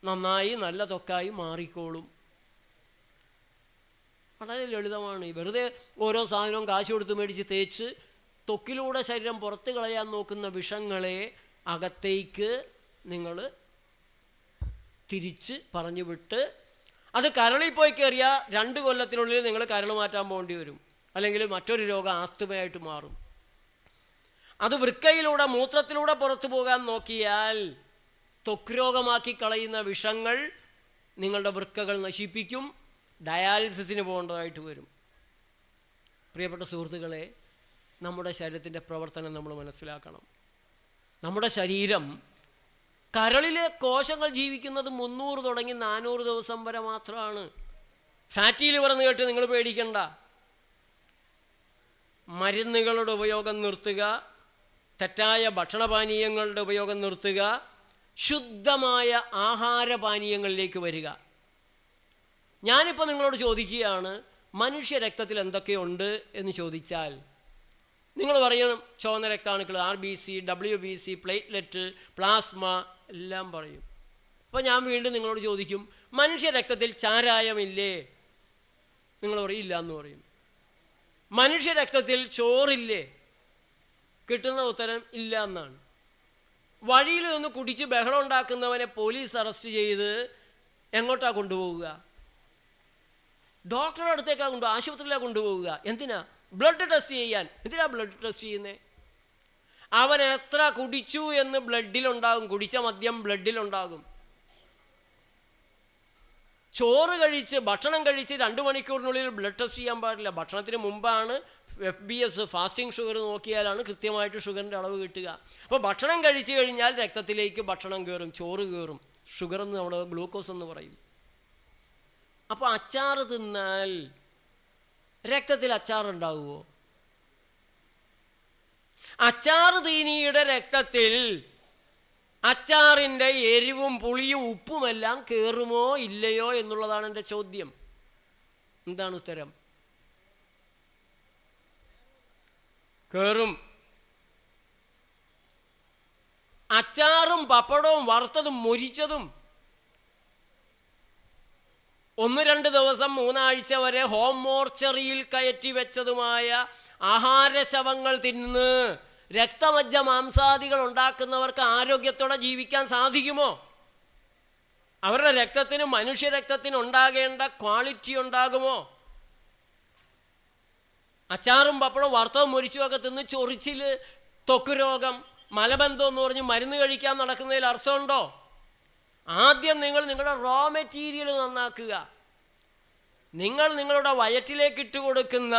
Speaker 1: നന്നായി നല്ല ത്വക്കായി മാറിക്കോളും. വളരെ ലളിതമാണ്. വെറുതെ ഓരോ സാധനവും കാശ് കൊടുത്ത് മേടിച്ച് തേച്ച് ത്വക്കിലൂടെ ശരീരം പുറത്ത് കളയാൻ നോക്കുന്ന വിഷങ്ങളെ അകത്തേക്ക് നിങ്ങൾ തിരിച്ച് പറഞ്ഞു വിട്ട്, അത് കരളിൽ പോയി കയറിയാൽ 2 കൊല്ലത്തിനുള്ളിൽ നിങ്ങൾ കരൾ മാറ്റാൻ പോകേണ്ടി വരും. അല്ലെങ്കിൽ മറ്റൊരു രോഗം ആസ്തമയായിട്ട് മാറും. അത് വൃക്കയിലൂടെ മൂത്രത്തിലൂടെ പുറത്തു പോകാൻ നോക്കിയാൽ ത്വക്ക് രോഗമാക്കി കളയുന്ന വിഷങ്ങൾ നിങ്ങളുടെ വൃക്കകൾ നശിപ്പിക്കും. ഡയാലിസിസിന് പോകേണ്ടതായിട്ട് വരും. പ്രിയപ്പെട്ട സുഹൃത്തുക്കളെ, നമ്മുടെ ശരീരത്തിൻ്റെ പ്രവർത്തനം നമ്മൾ മനസ്സിലാക്കണം. നമ്മുടെ ശരീരം, കരളിലെ കോശങ്ങൾ ജീവിക്കുന്നത് 300 തുടങ്ങി 400 ദിവസം വരെ മാത്രമാണ്. ഫാറ്റി ലിവർ എന്ന് കേട്ട് നിങ്ങൾ പേടിക്കണ്ട. മരുന്നുകളുടെ ഉപയോഗം നിർത്തുക, തെറ്റായ ഭക്ഷണപാനീയങ്ങളുടെ ഉപയോഗം നിർത്തുക, ശുദ്ധമായ ആഹാരപാനീയങ്ങളിലേക്ക് വരിക. ഞാനിപ്പോൾ നിങ്ങളോട് ചോദിക്കുകയാണ്, മനുഷ്യ രക്തത്തിൽ എന്തൊക്കെയുണ്ട് എന്ന് ചോദിച്ചാൽ നിങ്ങൾ പറയണം ചുവന്ന രക്താണുക്കൾ, RBC, WBC, പ്ലേറ്റ്ലെറ്റ്, പ്ലാസ്മ എല്ലാം പറയും. അപ്പോൾ ഞാൻ വീണ്ടും നിങ്ങളോട് ചോദിക്കും, മനുഷ്യ രക്തത്തിൽ ചാരായമില്ലേ? നിങ്ങൾ പറയും ഇല്ല എന്ന് പറയും. മനുഷ്യ രക്തത്തിൽ ചോറില്ലേ? കിട്ടുന്ന ഉത്തരം ഇല്ല എന്നാണ്. വഴിയിൽ നിന്ന് കുടിച്ച് ബഹളം ഉണ്ടാക്കുന്നവനെ പോലീസ് അറസ്റ്റ് ചെയ്ത് എങ്ങോട്ടാണ് കൊണ്ടുപോവുക? ഡോക്ടറുടെ അടുത്തേക്കാണ് ആശുപത്രിയിലാണ് കൊണ്ടുപോവുക. എന്തിനാ? ബ്ലഡ് ടെസ്റ്റ് ചെയ്യാൻ. എന്തിനാ ബ്ലഡ് ടെസ്റ്റ് ചെയ്യുന്നത്? അവൻ എത്ര കുടിച്ചു എന്ന് ബ്ലഡിലുണ്ടാകും. കുടിച്ച മദ്യം ബ്ലഡിലുണ്ടാകും. ചോറ് കഴിച്ച്, ഭക്ഷണം കഴിച്ച് 2 മണിക്കൂറിനുള്ളിൽ ബ്ലഡ് ടെസ്റ്റ് ചെയ്യാൻ പാടില്ല. ഭക്ഷണത്തിന് മുമ്പാണ് FBS, ഫാസ്റ്റിംഗ് ഷുഗർ നോക്കിയാലാണ് കൃത്യമായിട്ട് ഷുഗറിൻ്റെ അളവ് കിട്ടുക. അപ്പോൾ ഭക്ഷണം കഴിച്ചു കഴിഞ്ഞാൽ രക്തത്തിലേക്ക് ഭക്ഷണം കയറും, ചോറ് കയറും. ഷുഗർ എന്ന് നമ്മൾ ഗ്ലൂക്കോസ് എന്ന് പറയും. അപ്പോൾ അച്ചാർ തിന്നാൽ രക്തത്തിൽ അച്ചാറുണ്ടാവുമോ? അച്ചാർ തീനിയുടെ രക്തത്തിൽ അച്ചാറിൻ്റെ എരിവും പുളിയും ഉപ്പുമെല്ലാം കയറുമോ ഇല്ലയോ എന്നുള്ളതാണ് എൻ്റെ ചോദ്യം. എന്താണ് ഉത്തരം? കയറും. അച്ചാറും പപ്പടവും വറുത്തതും മൊരിച്ചതും 1-2 ദിവസം 3 ആഴ്ച വരെ ഹോം മോർച്ചറിയിൽ കയറ്റി വെച്ചതുമായ ആഹാരശവങ്ങൾ തിന്ന് രക്തമജ്ജ മാംസാദികൾ ഉണ്ടാക്കുന്നവർക്ക് ആരോഗ്യത്തോടെ ജീവിക്കാൻ സാധിക്കുമോ? അവരുടെ രക്തത്തിന് മനുഷ്യരക്തത്തിന് ഉണ്ടാകേണ്ട ക്വാളിറ്റി ഉണ്ടാകുമോ? അച്ചാറും പപ്പടം വറുത്തതും മുരിച്ചുമൊക്കെ തിന്ന് ചൊറിച്ചിൽ, ത്വക്ക് രോഗം, മലബന്ധം എന്ന് പറഞ്ഞ് മരുന്ന് കഴിക്കാൻ നടക്കുന്നതിൽ അർത്ഥമുണ്ടോ? ആദ്യം നിങ്ങൾ നിങ്ങളുടെ റോ മെറ്റീരിയൽ നന്നാക്കുക. നിങ്ങൾ നിങ്ങളുടെ വയറ്റിലേക്ക് ഇട്ട് കൊടുക്കുന്ന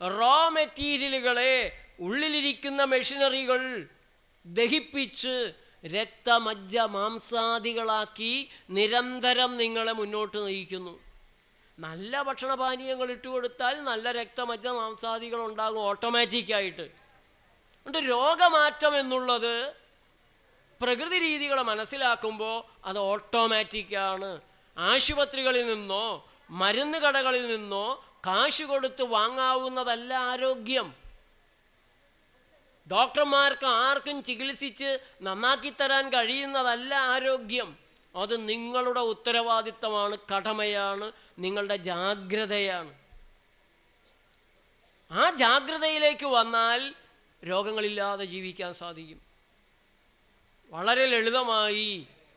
Speaker 1: റോ മെറ്റീരിയലുകളെ ഉള്ളിലിരിക്കുന്ന മെഷീനറികൾ ദഹിപ്പിച്ച് രക്തമജ്ജ മാംസാദികളാക്കി നിരന്തരം നിങ്ങളെ മുന്നോട്ട് നയിക്കുന്നു. നല്ല ഭക്ഷണപാനീയങ്ങൾ ഇട്ടുകൊടുത്താൽ നല്ല രക്തമജ്ജ മാംസാദികൾ ഉണ്ടാകും ഓട്ടോമാറ്റിക്കായിട്ട്. അതുകൊണ്ട് രോഗമാറ്റം എന്നുള്ളത് പ്രകൃതി രീതികളെ മനസ്സിലാക്കുമ്പോൾ അത് ഓട്ടോമാറ്റിക്കാണ്. ആശുപത്രികളിൽ നിന്നോ മരുന്ന് കടകളിൽ നിന്നോ കാശ് കൊടുത്ത് വാങ്ങാവുന്നതല്ല ആരോഗ്യം. ഡോക്ടർമാർക്ക് ആർക്കും ചികിത്സിച്ച് നന്നാക്കി തരാൻ കഴിയുന്നതല്ല ആരോഗ്യം. അത് നിങ്ങളുടെ ഉത്തരവാദിത്തമാണ്, കടമയാണ്, നിങ്ങളുടെ ജാഗ്രതയാണ്. ആ ജാഗ്രതയിലേക്ക് വന്നാൽ രോഗങ്ങളില്ലാതെ ജീവിക്കാൻ സാധിക്കും. വളരെ ലളിതമായി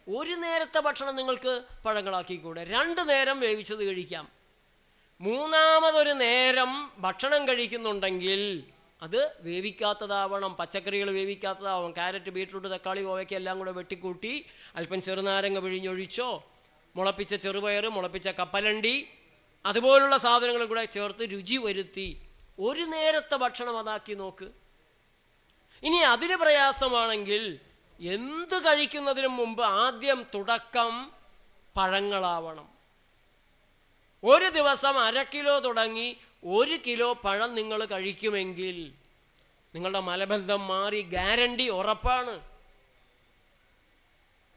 Speaker 1: ഒരു നേരത്തെ ഭക്ഷണം നിങ്ങൾക്ക് പഴങ്ങളാക്കിക്കൂടെ? 2 നേരം വേവിച്ചത് കഴിക്കാം. 3-മതൊരു നേരം ഭക്ഷണം കഴിക്കുന്നുണ്ടെങ്കിൽ അത് വേവിക്കാത്തതാവണം, പച്ചക്കറികൾ വേവിക്കാത്തതാവണം. ക്യാരറ്റ്, ബീട്രൂട്ട്, തക്കാളി, കോവയ്ക്ക എല്ലാം കൂടെ വെട്ടിക്കൂട്ടി അല്പം ചെറുനാരങ്ങ പിഴിഞ്ഞൊഴിച്ചോ, മുളപ്പിച്ച ചെറുപയർ, മുളപ്പിച്ച കപ്പലണ്ടി, അതുപോലുള്ള സാധനങ്ങൾ കൂടെ ചേർത്ത് രുചി വരുത്തി ഒരു നേരത്തെ ഭക്ഷണം അതാക്കി നോക്ക്. ഇനി അതിന് പ്രയാസമാണെങ്കിൽ എന്ത് കഴിക്കുന്നതിന് മുമ്പ് ആദ്യം തുടക്കം പഴങ്ങളാവണം. ഒരു ദിവസം 1/2 കിലോ തുടങ്ങി 1 കിലോ പഴം നിങ്ങൾ കഴിക്കുമെങ്കിൽ നിങ്ങളുടെ മലബന്ധം മാറി, ഗ്യാരണ്ടി, ഉറപ്പാണ്.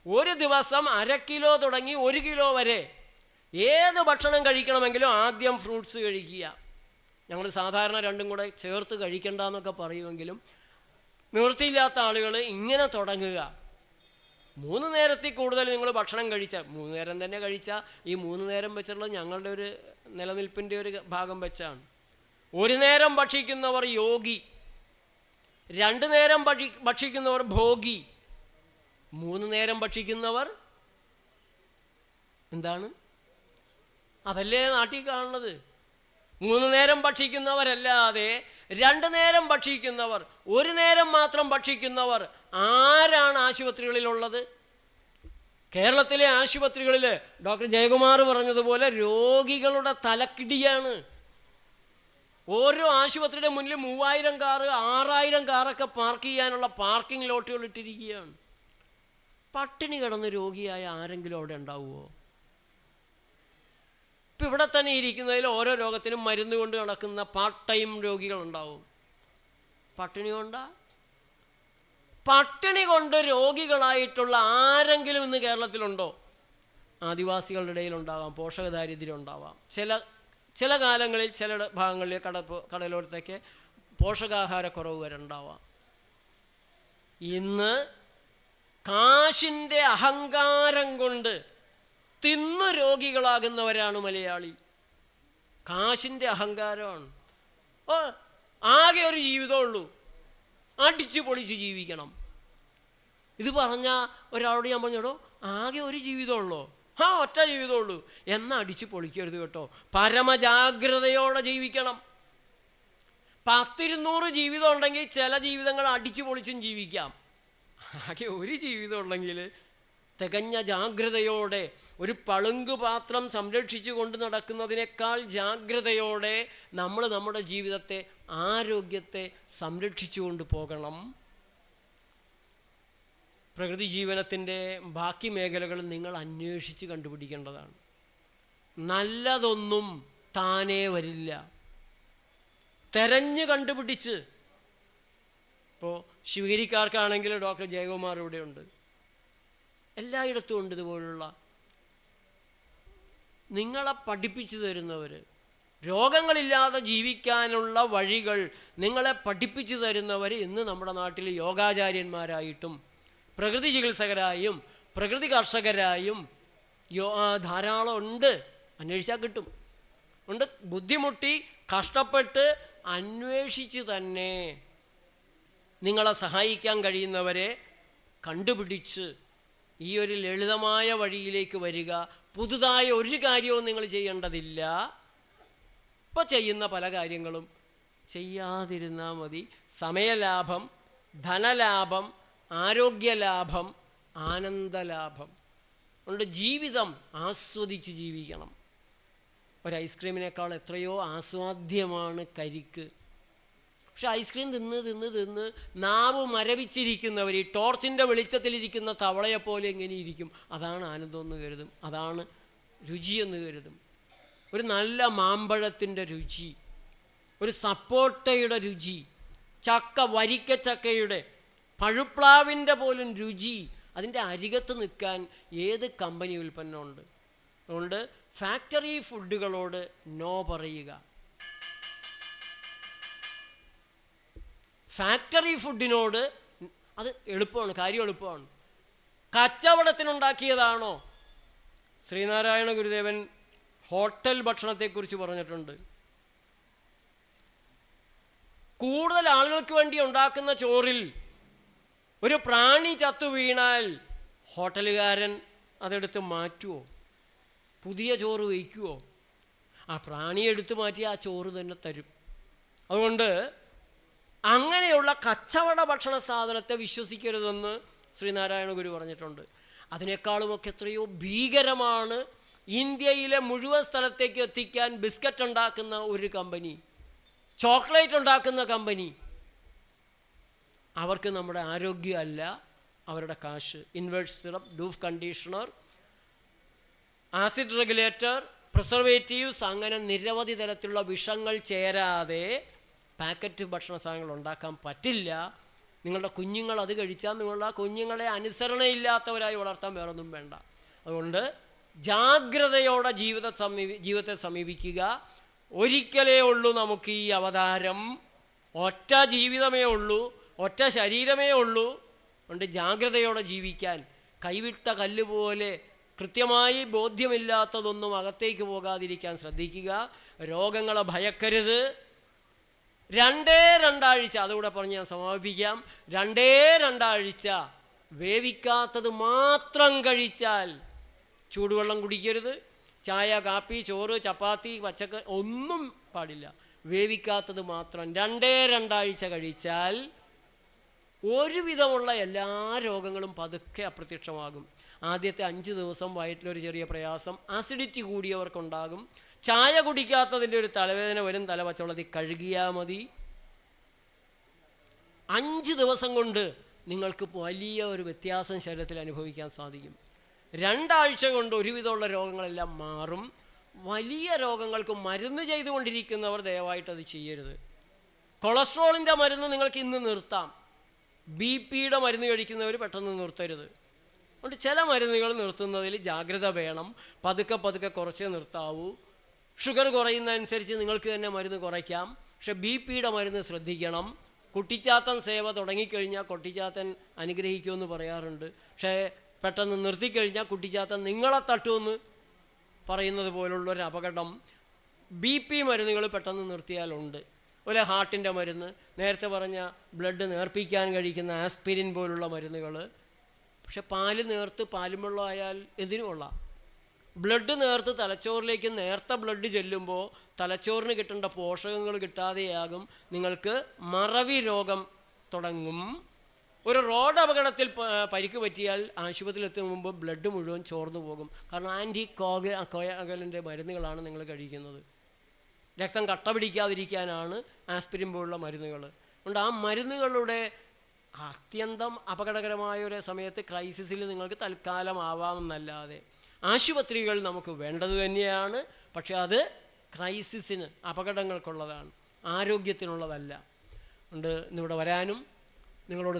Speaker 1: ഒരു ദിവസം 1/2 കിലോ തുടങ്ങി 1 കിലോ വരെ ഏത് ഭക്ഷണം കഴിക്കണമെങ്കിലും ആദ്യം ഫ്രൂട്ട്സ് കഴിക്കുക. ഞങ്ങൾ സാധാരണ രണ്ടും കൂടെ ചേർത്ത് കഴിക്കണ്ടെന്നൊക്കെ പറയുമെങ്കിലും നിവൃത്തിയില്ലാത്ത ആളുകൾ ഇങ്ങനെ തുടങ്ങുക. 3 നേരത്തിൽ കൂടുതൽ നിങ്ങൾ ഭക്ഷണം കഴിച്ചാൽ, 3 നേരം തന്നെ കഴിച്ചാൽ ഈ 3 നേരം വെച്ചുള്ള ഞങ്ങളുടെ ഒരു നിലനിൽപ്പിൻ്റെ ഒരു ഭാഗം വെച്ചാണ്. 1 നേരം ഭക്ഷിക്കുന്നവർ യോഗി, 2 നേരം ഭക്ഷിക്കുന്നവർ ഭോഗി, 3 നേരം ഭക്ഷിക്കുന്നവർ എന്താണ്? അതല്ലേ നാട്ടിൽ കാണുന്നത്. 3 നേരം ഭക്ഷിക്കുന്നവരല്ലാതെ 2 നേരം ഭക്ഷിക്കുന്നവർ, 1 നേരം മാത്രം ഭക്ഷിക്കുന്നവർ ആരാണ് ആശുപത്രികളിലുള്ളത്? കേരളത്തിലെ ആശുപത്രികളിൽ ഡോക്ടർ ജയകുമാർ പറഞ്ഞതുപോലെ രോഗികളുടെ തലക്കിടിയാണ്. ഓരോ ആശുപത്രിയുടെ മുന്നിൽ 3000 കാറ്, 6000 കാറൊക്കെ പാർക്ക് ചെയ്യാനുള്ള പാർക്കിംഗ് ലോട്ടുകൾ ഇട്ടിരിക്കുകയാണ്. പട്ടിണി കിടന്ന് രോഗിയായ ആരെങ്കിലും അവിടെ ഉണ്ടാവുമോ? ഇപ്പം ഇവിടെ തന്നെ ഇരിക്കുന്നതിൽ ഓരോ രോഗത്തിനും മരുന്ന് കൊണ്ട് നടക്കുന്ന പാർട്ട് ടൈം രോഗികളുണ്ടാവും. പട്ടിണി കൊണ്ടാ? പട്ടിണി കൊണ്ട് രോഗികളായിട്ടുള്ള ആരെങ്കിലും ഇന്ന് കേരളത്തിലുണ്ടോ? ആദിവാസികളുടെ ഇടയിലുണ്ടാവാം, പോഷക ദാരിദ്ര്യം ഉണ്ടാവാം. ചില കാലങ്ങളിൽ ചില ഭാഗങ്ങളിൽ കടലോരത്തേക്ക് പോഷകാഹാരക്കുറവ് വരെ ഉണ്ടാവാം. ഇന്ന് കാശിൻ്റെ അഹങ്കാരം കൊണ്ട് തിന്നു രോഗികളാകുന്നവരാണ് മലയാളി. കാശിൻ്റെ അഹങ്കാരമാണ്. ആകെ ഒരു ജീവിതമുള്ളൂ, അടിച്ചു പൊളിച്ച് ജീവിക്കണം. ഇത് പറഞ്ഞ ഒരാളോട് ഞാൻ പറഞ്ഞോടോ, ആകെ ഒരു ജീവിതമുള്ളോ? ഒറ്റ ജീവിതമുള്ളൂ എന്നാൽ അടിച്ച് പൊളിക്കരുത് കേട്ടോ. പരമജാഗ്രതയോടെ ജീവിക്കണം. 10-200 ജീവിതം ഉണ്ടെങ്കിൽ ചില ജീവിതങ്ങൾ അടിച്ചു പൊളിച്ചും ജീവിക്കാം. ആകെ ഒരു ജീവിതം ഉണ്ടെങ്കിൽ തികഞ്ഞ ജാഗ്രതയോടെ, ഒരു പളുങ്ക് പാത്രം സംരക്ഷിച്ചു കൊണ്ട് നടക്കുന്നതിനേക്കാൾ ജാഗ്രതയോടെ നമ്മൾ നമ്മുടെ ജീവിതത്തെ, ആരോഗ്യത്തെ സംരക്ഷിച്ചു കൊണ്ട് പോകണം. പ്രകൃതി ജീവനത്തിൻ്റെ ബാക്കി മേഖലകൾ നിങ്ങൾ അന്വേഷിച്ച് കണ്ടുപിടിക്കേണ്ടതാണ്. നല്ലതൊന്നും താനേ വരില്ല, തെരഞ്ഞു കണ്ടുപിടിച്ച്. ഇപ്പോൾ ശിവഗിരിക്കാർക്കാണെങ്കിൽ ഡോക്ടർ ജയകുമാർ ഇവിടെ ഉണ്ട്, എല്ലായിടത്തും ഉണ്ട് ഇതുപോലുള്ള നിങ്ങളെ പഠിപ്പിച്ചു തരുന്നവർ. രോഗങ്ങളില്ലാതെ ജീവിക്കാനുള്ള വഴികൾ നിങ്ങളെ പഠിപ്പിച്ചു തരുന്നവർ ഇന്ന് നമ്മുടെ നാട്ടിൽ യോഗാചാര്യന്മാരായിട്ടും പ്രകൃതി ചികിത്സകരായും പ്രകൃതി കർഷകരായും ധാരാളം ഉണ്ട്. അന്വേഷിച്ചാൽ കിട്ടും. ഉണ്ട്, ബുദ്ധിമുട്ടി കഷ്ടപ്പെട്ട് അന്വേഷിച്ച് തന്നെ നിങ്ങളെ സഹായിക്കാൻ കഴിയുന്നവരെ കണ്ടുപിടിച്ച് ഈ ഒരു ലളിതമായ വഴിയിലേക്ക് വരിക. പുതുതായ ഒരു കാര്യവും നിങ്ങൾ ചെയ്യേണ്ടതില്ല. ഇപ്പോൾ ചെയ്യുന്ന പല കാര്യങ്ങളും ചെയ്യാതിരുന്നാൽ മതി. സമയലാഭം, ധനലാഭം, ആരോഗ്യലാഭം, ആനന്ദലാഭം. അതുകൊണ്ട് ജീവിതം ആസ്വദിച്ച് ജീവിക്കണം. ഒരു ഐസ്ക്രീമിനേക്കാൾ എത്രയോ ആസ്വാദ്യമാണ് കരിക്ക്. പക്ഷെ ഐസ്ക്രീം തിന്ന് തിന്ന് തിന്ന് നാവ് മരവിച്ചിരിക്കുന്നവർ ഈ ടോർച്ചിൻ്റെ വെളിച്ചത്തിലിരിക്കുന്ന തവളയെപ്പോലെ എങ്ങനെ ഇരിക്കും? അതാണ് ആനന്ദമെന്ന് കരുതും, അതാണ് രുചിയെന്ന് കരുതും. ഒരു നല്ല മാമ്പഴത്തിൻ്റെ രുചി, ഒരു സപ്പോട്ടയുടെ രുചി, ചക്ക, വരിക്കച്ചക്കയുടെ, പഴുപ്ലാവിൻ്റെ പോലും രുചി, അതിൻ്റെ അരികത്ത് നിൽക്കാൻ ഏത് കമ്പനി ഉൽപ്പന്നമുണ്ട്? അതുകൊണ്ട് ഫാക്ടറി ഫുഡുകളോട് നോ പറയുക. ഫാക്ടറി ഫുഡിനോട് അത് എളുപ്പമാണ്, കാര്യം എളുപ്പമാണ്. കച്ചവടത്തിനുണ്ടാക്കിയതാണോ? ശ്രീനാരായണ ഗുരുദേവൻ ഹോട്ടൽ ഭക്ഷണത്തെക്കുറിച്ച് പറഞ്ഞിട്ടുണ്ട്. കൂടുതൽ ആളുകൾക്ക് വേണ്ടി ഉണ്ടാക്കുന്ന ചോറിൽ ഒരു പ്രാണി ചത്തു വീണാൽ ഹോട്ടലുകാരൻ അതെടുത്ത് മാറ്റുമോ? പുതിയ ചോറ് വയ്ക്കുമോ? ആ പ്രാണിയെ എടുത്ത് മാറ്റി ആ ചോറ് തന്നെ തരും. അതുകൊണ്ട് അങ്ങനെയുള്ള കച്ചവട ഭക്ഷണ സാധനത്തെ വിശ്വസിക്കരുതെന്ന് ശ്രീനാരായണ ഗുരു പറഞ്ഞിട്ടുണ്ട്. അതിനേക്കാളുമൊക്കെ എത്രയോ ഭീകരമാണ് ഇന്ത്യയിലെ മുഴുവൻ സ്ഥലത്തേക്ക് എത്തിക്കാൻ ബിസ്ക്കറ്റ് ഉണ്ടാക്കുന്ന ഒരു കമ്പനി, ചോക്ലേറ്റ് ഉണ്ടാക്കുന്ന കമ്പനി. അവർക്ക് നമ്മുടെ ആരോഗ്യമല്ല അവരുടെ കാശ്. Invert syrup, dough conditioner, acid regulator, preservatives, അങ്ങനെ നിരവധി തരത്തിലുള്ള വിഷങ്ങൾ ചേരാതെ പാക്കറ്റ് ഭക്ഷണ സാധനങ്ങൾ ഉണ്ടാക്കാൻ പറ്റില്ല. നിങ്ങളുടെ കുഞ്ഞുങ്ങൾ അത് കഴിച്ചാൽ നിങ്ങളുടെ കുഞ്ഞുങ്ങളെ അനുസരണയില്ലാത്തവരായി വളർത്താൻ വേറൊന്നും വേണ്ട. അതുകൊണ്ട് ജാഗ്രതയോടെ ജീവിതത്തെ സമീപിക്കുക. ഒരിക്കലേ ഉള്ളൂ നമുക്ക് ഈ അവതാരം, ഒറ്റ ജീവിതമേ ഉള്ളൂ, ഒറ്റ ശരീരമേ ഉള്ളൂ. അതുകൊണ്ട് ജാഗ്രതയോടെ ജീവിക്കാൻ, കൈവിട്ട കല്ല് പോലെ കൃത്യമായി ബോധ്യമില്ലാത്തതൊന്നും അകത്തേക്ക് പോകാതിരിക്കാൻ ശ്രദ്ധിക്കുക. രോഗങ്ങളെ ഭയക്കരുത്. 2 ആഴ്ച, അതുകൂടെ പറഞ്ഞ് ഞാൻ സമാപിക്കാം. 2 ആഴ്ച വേവിക്കാത്തത് മാത്രം കഴിച്ചാൽ, ചൂടുവെള്ളം കുടിക്കരുത്, ചായ, കാപ്പി, ചോറ്, ചപ്പാത്തി, പച്ചക്കറി ഒന്നും പാടില്ല. വേവിക്കാത്തത് മാത്രം 2 ആഴ്ച കഴിച്ചാൽ ഒരുവിധമുള്ള എല്ലാ രോഗങ്ങളും പതുക്കെ അപ്രത്യക്ഷമാകും. ആദ്യത്തെ 5 ദിവസം വയറ്റിലൊരു ചെറിയ പ്രയാസം, ആസിഡിറ്റി കൂടിയവർക്കുണ്ടാകും. ചായ കുടിക്കാത്തതിൻ്റെ ഒരു തലവേദന വരും, തലപച്ചവെള്ളത്തിൽ കഴുകിയാൽ മതി. 5 ദിവസം കൊണ്ട് നിങ്ങൾക്ക് വലിയ ഒരു വ്യത്യാസം ശരീരത്തിൽ അനുഭവിക്കാൻ സാധിക്കും. 2 ആഴ്ച കൊണ്ട് ഒരുവിധമുള്ള രോഗങ്ങളെല്ലാം മാറും. വലിയ രോഗങ്ങൾക്ക് മരുന്ന് ചെയ്തുകൊണ്ടിരിക്കുന്നവർ ദയവായിട്ടത് ചെയ്യരുത്. കൊളസ്ട്രോളിൻ്റെ മരുന്ന് നിങ്ങൾക്ക് ഇന്ന് നിർത്താം, BP-യുടെ മരുന്ന് കഴിക്കുന്നവർ പെട്ടെന്ന് നിർത്തരുത്. അതുകൊണ്ട് ചില മരുന്നുകൾ നിർത്തുന്നതിൽ ജാഗ്രത വേണം. പതുക്കെ പതുക്കെ കുറച്ചേ നിർത്താവൂ. ഷുഗർ കുറയുന്നതനുസരിച്ച് നിങ്ങൾക്ക് തന്നെ മരുന്ന് കുറയ്ക്കാം. പക്ഷെ BP-യുടെ മരുന്ന് ശ്രദ്ധിക്കണം. കുട്ടിച്ചാത്തൻ സേവ തുടങ്ങിക്കഴിഞ്ഞാൽ കുട്ടിച്ചാത്തൻ അനുഗ്രഹിക്കുമെന്ന് പറയാറുണ്ട്. പക്ഷേ പെട്ടെന്ന് നിർത്തിക്കഴിഞ്ഞാൽ കുട്ടിച്ചാത്തൻ നിങ്ങളെ തട്ടുമെന്ന് പറയുന്നത് പോലുള്ളൊരു അപകടം BP മരുന്നുകൾ പെട്ടെന്ന് നിർത്തിയാലുണ്ട്. അതുപോലെ ഹാർട്ടിൻ്റെ മരുന്ന്, നേരത്തെ പറഞ്ഞ ബ്ലഡ് നേർപ്പിക്കാൻ കഴിക്കുന്ന ആസ്പിരിൻ പോലുള്ള മരുന്നുകൾ. പക്ഷെ പാല് നേർത്ത് പാലും വെള്ളം ആയാൽ എന്തിനു കൊള്ളാം? ബ്ലഡ് നേർത്ത് തലച്ചോറിലേക്ക് നേർത്ത ബ്ലഡ് ചെല്ലുമ്പോൾ തലച്ചോറിന് കിട്ടേണ്ട പോഷകങ്ങൾ കിട്ടാതെയാകും. നിങ്ങൾക്ക് മറവി രോഗം തുടങ്ങും. ഒരു റോഡ് അപകടത്തിൽ പരിക്ക് പറ്റിയാൽ ആശുപത്രിയിൽ എത്തും മുമ്പ് ബ്ലഡ് മുഴുവൻ ചോർന്നു പോകും. കാരണം കോയാഗലിൻ്റെ മരുന്നുകളാണ് നിങ്ങൾ കഴിക്കുന്നത്. രക്തം കട്ട പിടിക്കാതിരിക്കാനാണ് ആസ്പിരിൻ പോലുള്ള മരുന്നുകൾ. അതുകൊണ്ട് ആ മരുന്നുകളുടെ അത്യന്തം അപകടകരമായ ഒരു സമയത്ത് ക്രൈസിസിൽ നിങ്ങൾക്ക് തൽക്കാലം ആവാമെന്നല്ലാതെ ആശുപത്രികൾ നമുക്ക് വേണ്ടത് തന്നെയാണ്. പക്ഷെ അത് ക്രൈസിസിന്, അപകടങ്ങൾക്കുള്ളതാണ്, ആരോഗ്യത്തിനുള്ളതല്ല. അതുകൊണ്ട് ഇന്നിവിടെ വരാനും നിങ്ങളോട്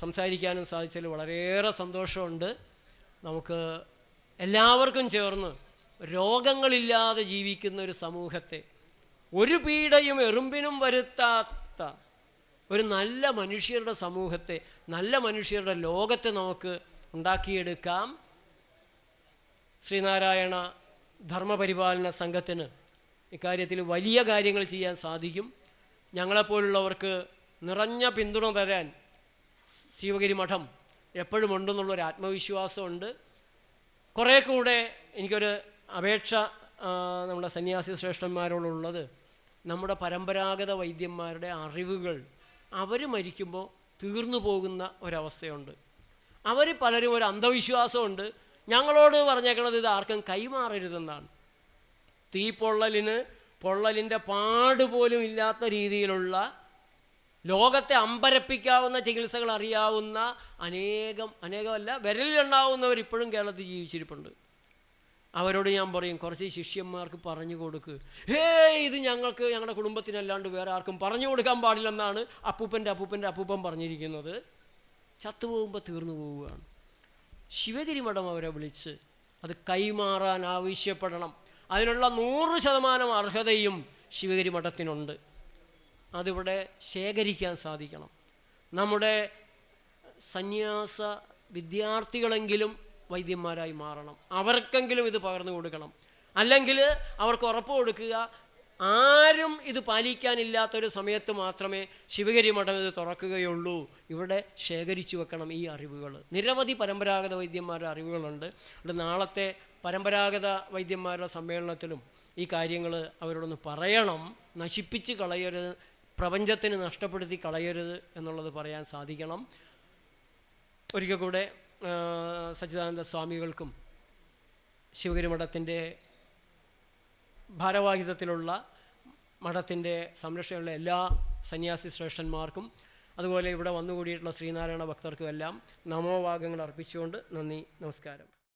Speaker 1: സംസാരിക്കാനും സാധിച്ചതിൽ വളരെയേറെ സന്തോഷമുണ്ട്. നമുക്ക് എല്ലാവർക്കും ചേർന്ന് രോഗങ്ങളില്ലാതെ ജീവിക്കുന്ന ഒരു സമൂഹത്തെ, ഒരു പീഡയും എറുമ്പിനും വരുത്താത്ത ഒരു നല്ല മനുഷ്യരുടെ സമൂഹത്തെ, നല്ല മനുഷ്യരുടെ ലോകത്തെ നമുക്ക് ഉണ്ടാക്കിയെടുക്കാം. ശ്രീനാരായണ ധർമ്മപരിപാലന സംഘത്തിന് ഇക്കാര്യത്തിൽ വലിയ കാര്യങ്ങൾ ചെയ്യാൻ സാധിക്കും. ഞങ്ങളെപ്പോലുള്ളവർക്ക് നിറഞ്ഞ പിന്തുണ തരാൻ ശിവഗിരി മഠം എപ്പോഴും ഉണ്ടെന്നുള്ളൊരു ആത്മവിശ്വാസമുണ്ട്. കുറേ കൂടെ എനിക്കൊരു അപേക്ഷ നമ്മുടെ സന്യാസി ശ്രേഷ്ഠന്മാരോടുള്ളത്, നമ്മുടെ പരമ്പരാഗത വൈദ്യന്മാരുടെ അറിവുകൾ അവർ മരിക്കുമ്പോൾ തീർന്നു പോകുന്ന ഒരവസ്ഥയുണ്ട്. അവർ പലരും ഒരു അന്ധവിശ്വാസമുണ്ട്. ഞങ്ങളോട് പറഞ്ഞേക്കണത് ഇത് ആർക്കും കൈമാറരുതെന്നാണ്. പൊള്ളലിൻ്റെ പാട് പോലും ഇല്ലാത്ത രീതിയിലുള്ള ലോകത്തെ അമ്പരപ്പിക്കാവുന്ന ചികിത്സകൾ അറിയാവുന്ന അനേകമല്ല വിരലിലുണ്ടാവുന്നവർ ഇപ്പോഴും കേരളത്തിൽ ജീവിച്ചിരിപ്പുണ്ട്. അവരോട് ഞാൻ പറയും, കുറച്ച് ശിഷ്യന്മാർക്ക് പറഞ്ഞു കൊടുക്ക്. ഇത് ഞങ്ങളുടെ കുടുംബത്തിനല്ലാണ്ട് വേറെ ആർക്കും പറഞ്ഞു കൊടുക്കാൻ പാടില്ലെന്നാണ് അപ്പൂപ്പൻ പറഞ്ഞിരിക്കുന്നത്. ചത്തുപോകുമ്പോൾ തീർന്നു പോവുകയാണ്. ശിവഗിരി മഠം അവരെ വിളിച്ച് അത് കൈമാറാൻ ആവശ്യപ്പെടണം. അതിനുള്ള 100% അർഹതയും ശിവഗിരി മഠത്തിനുണ്ട്. അതിവിടെ ശേഖരിക്കാൻ സാധിക്കണം. നമ്മുടെ സന്യാസ വിദ്യാർത്ഥികളെങ്കിലും വൈദ്യന്മാരായി മാറണം. അവർക്കെങ്കിലും ഇത് പകർന്നു കൊടുക്കണം. അല്ലെങ്കിൽ അവർക്ക് ഉറപ്പ് കൊടുക്കുക, ആരും ഇത് പാലിക്കാനില്ലാത്തൊരു സമയത്ത് മാത്രമേ ശിവഗിരി മഠം ഇത് തുറക്കുകയുള്ളൂ. ഇവിടെ ശേഖരിച്ചു വെക്കണം ഈ അറിവുകൾ. നിരവധി പരമ്പരാഗത വൈദ്യന്മാരുടെ അറിവുകളുണ്ട്. ഇവിടെ നാളത്തെ പരമ്പരാഗത വൈദ്യന്മാരുടെ സമ്മേളനത്തിലും ഈ കാര്യങ്ങൾ അവരോടൊന്ന് പറയണം. നശിപ്പിച്ച് കളയരുത്, പ്രപഞ്ചത്തിന് നഷ്ടപ്പെടുത്തി കളയരുത് എന്നുള്ളത് പറയാൻ സാധിക്കണം. ഒരിക്കൽ കൂടെ സച്ചിദാനന്ദ സ്വാമികൾക്കും ശിവഗിരി മഠത്തിൻ്റെ ഭാരവാഹിത്വത്തിലുള്ള മഠത്തിൻ്റെ സംരക്ഷണയുള്ള എല്ലാ സന്യാസി ശ്രേഷ്ഠന്മാർക്കും അതുപോലെ ഇവിടെ വന്നുകൂടിയിട്ടുള്ള ശ്രീനാരായണ ഭക്തർക്കും എല്ലാം നമോവാകങ്ങൾ അർപ്പിച്ചുകൊണ്ട് നന്ദി, നമസ്കാരം.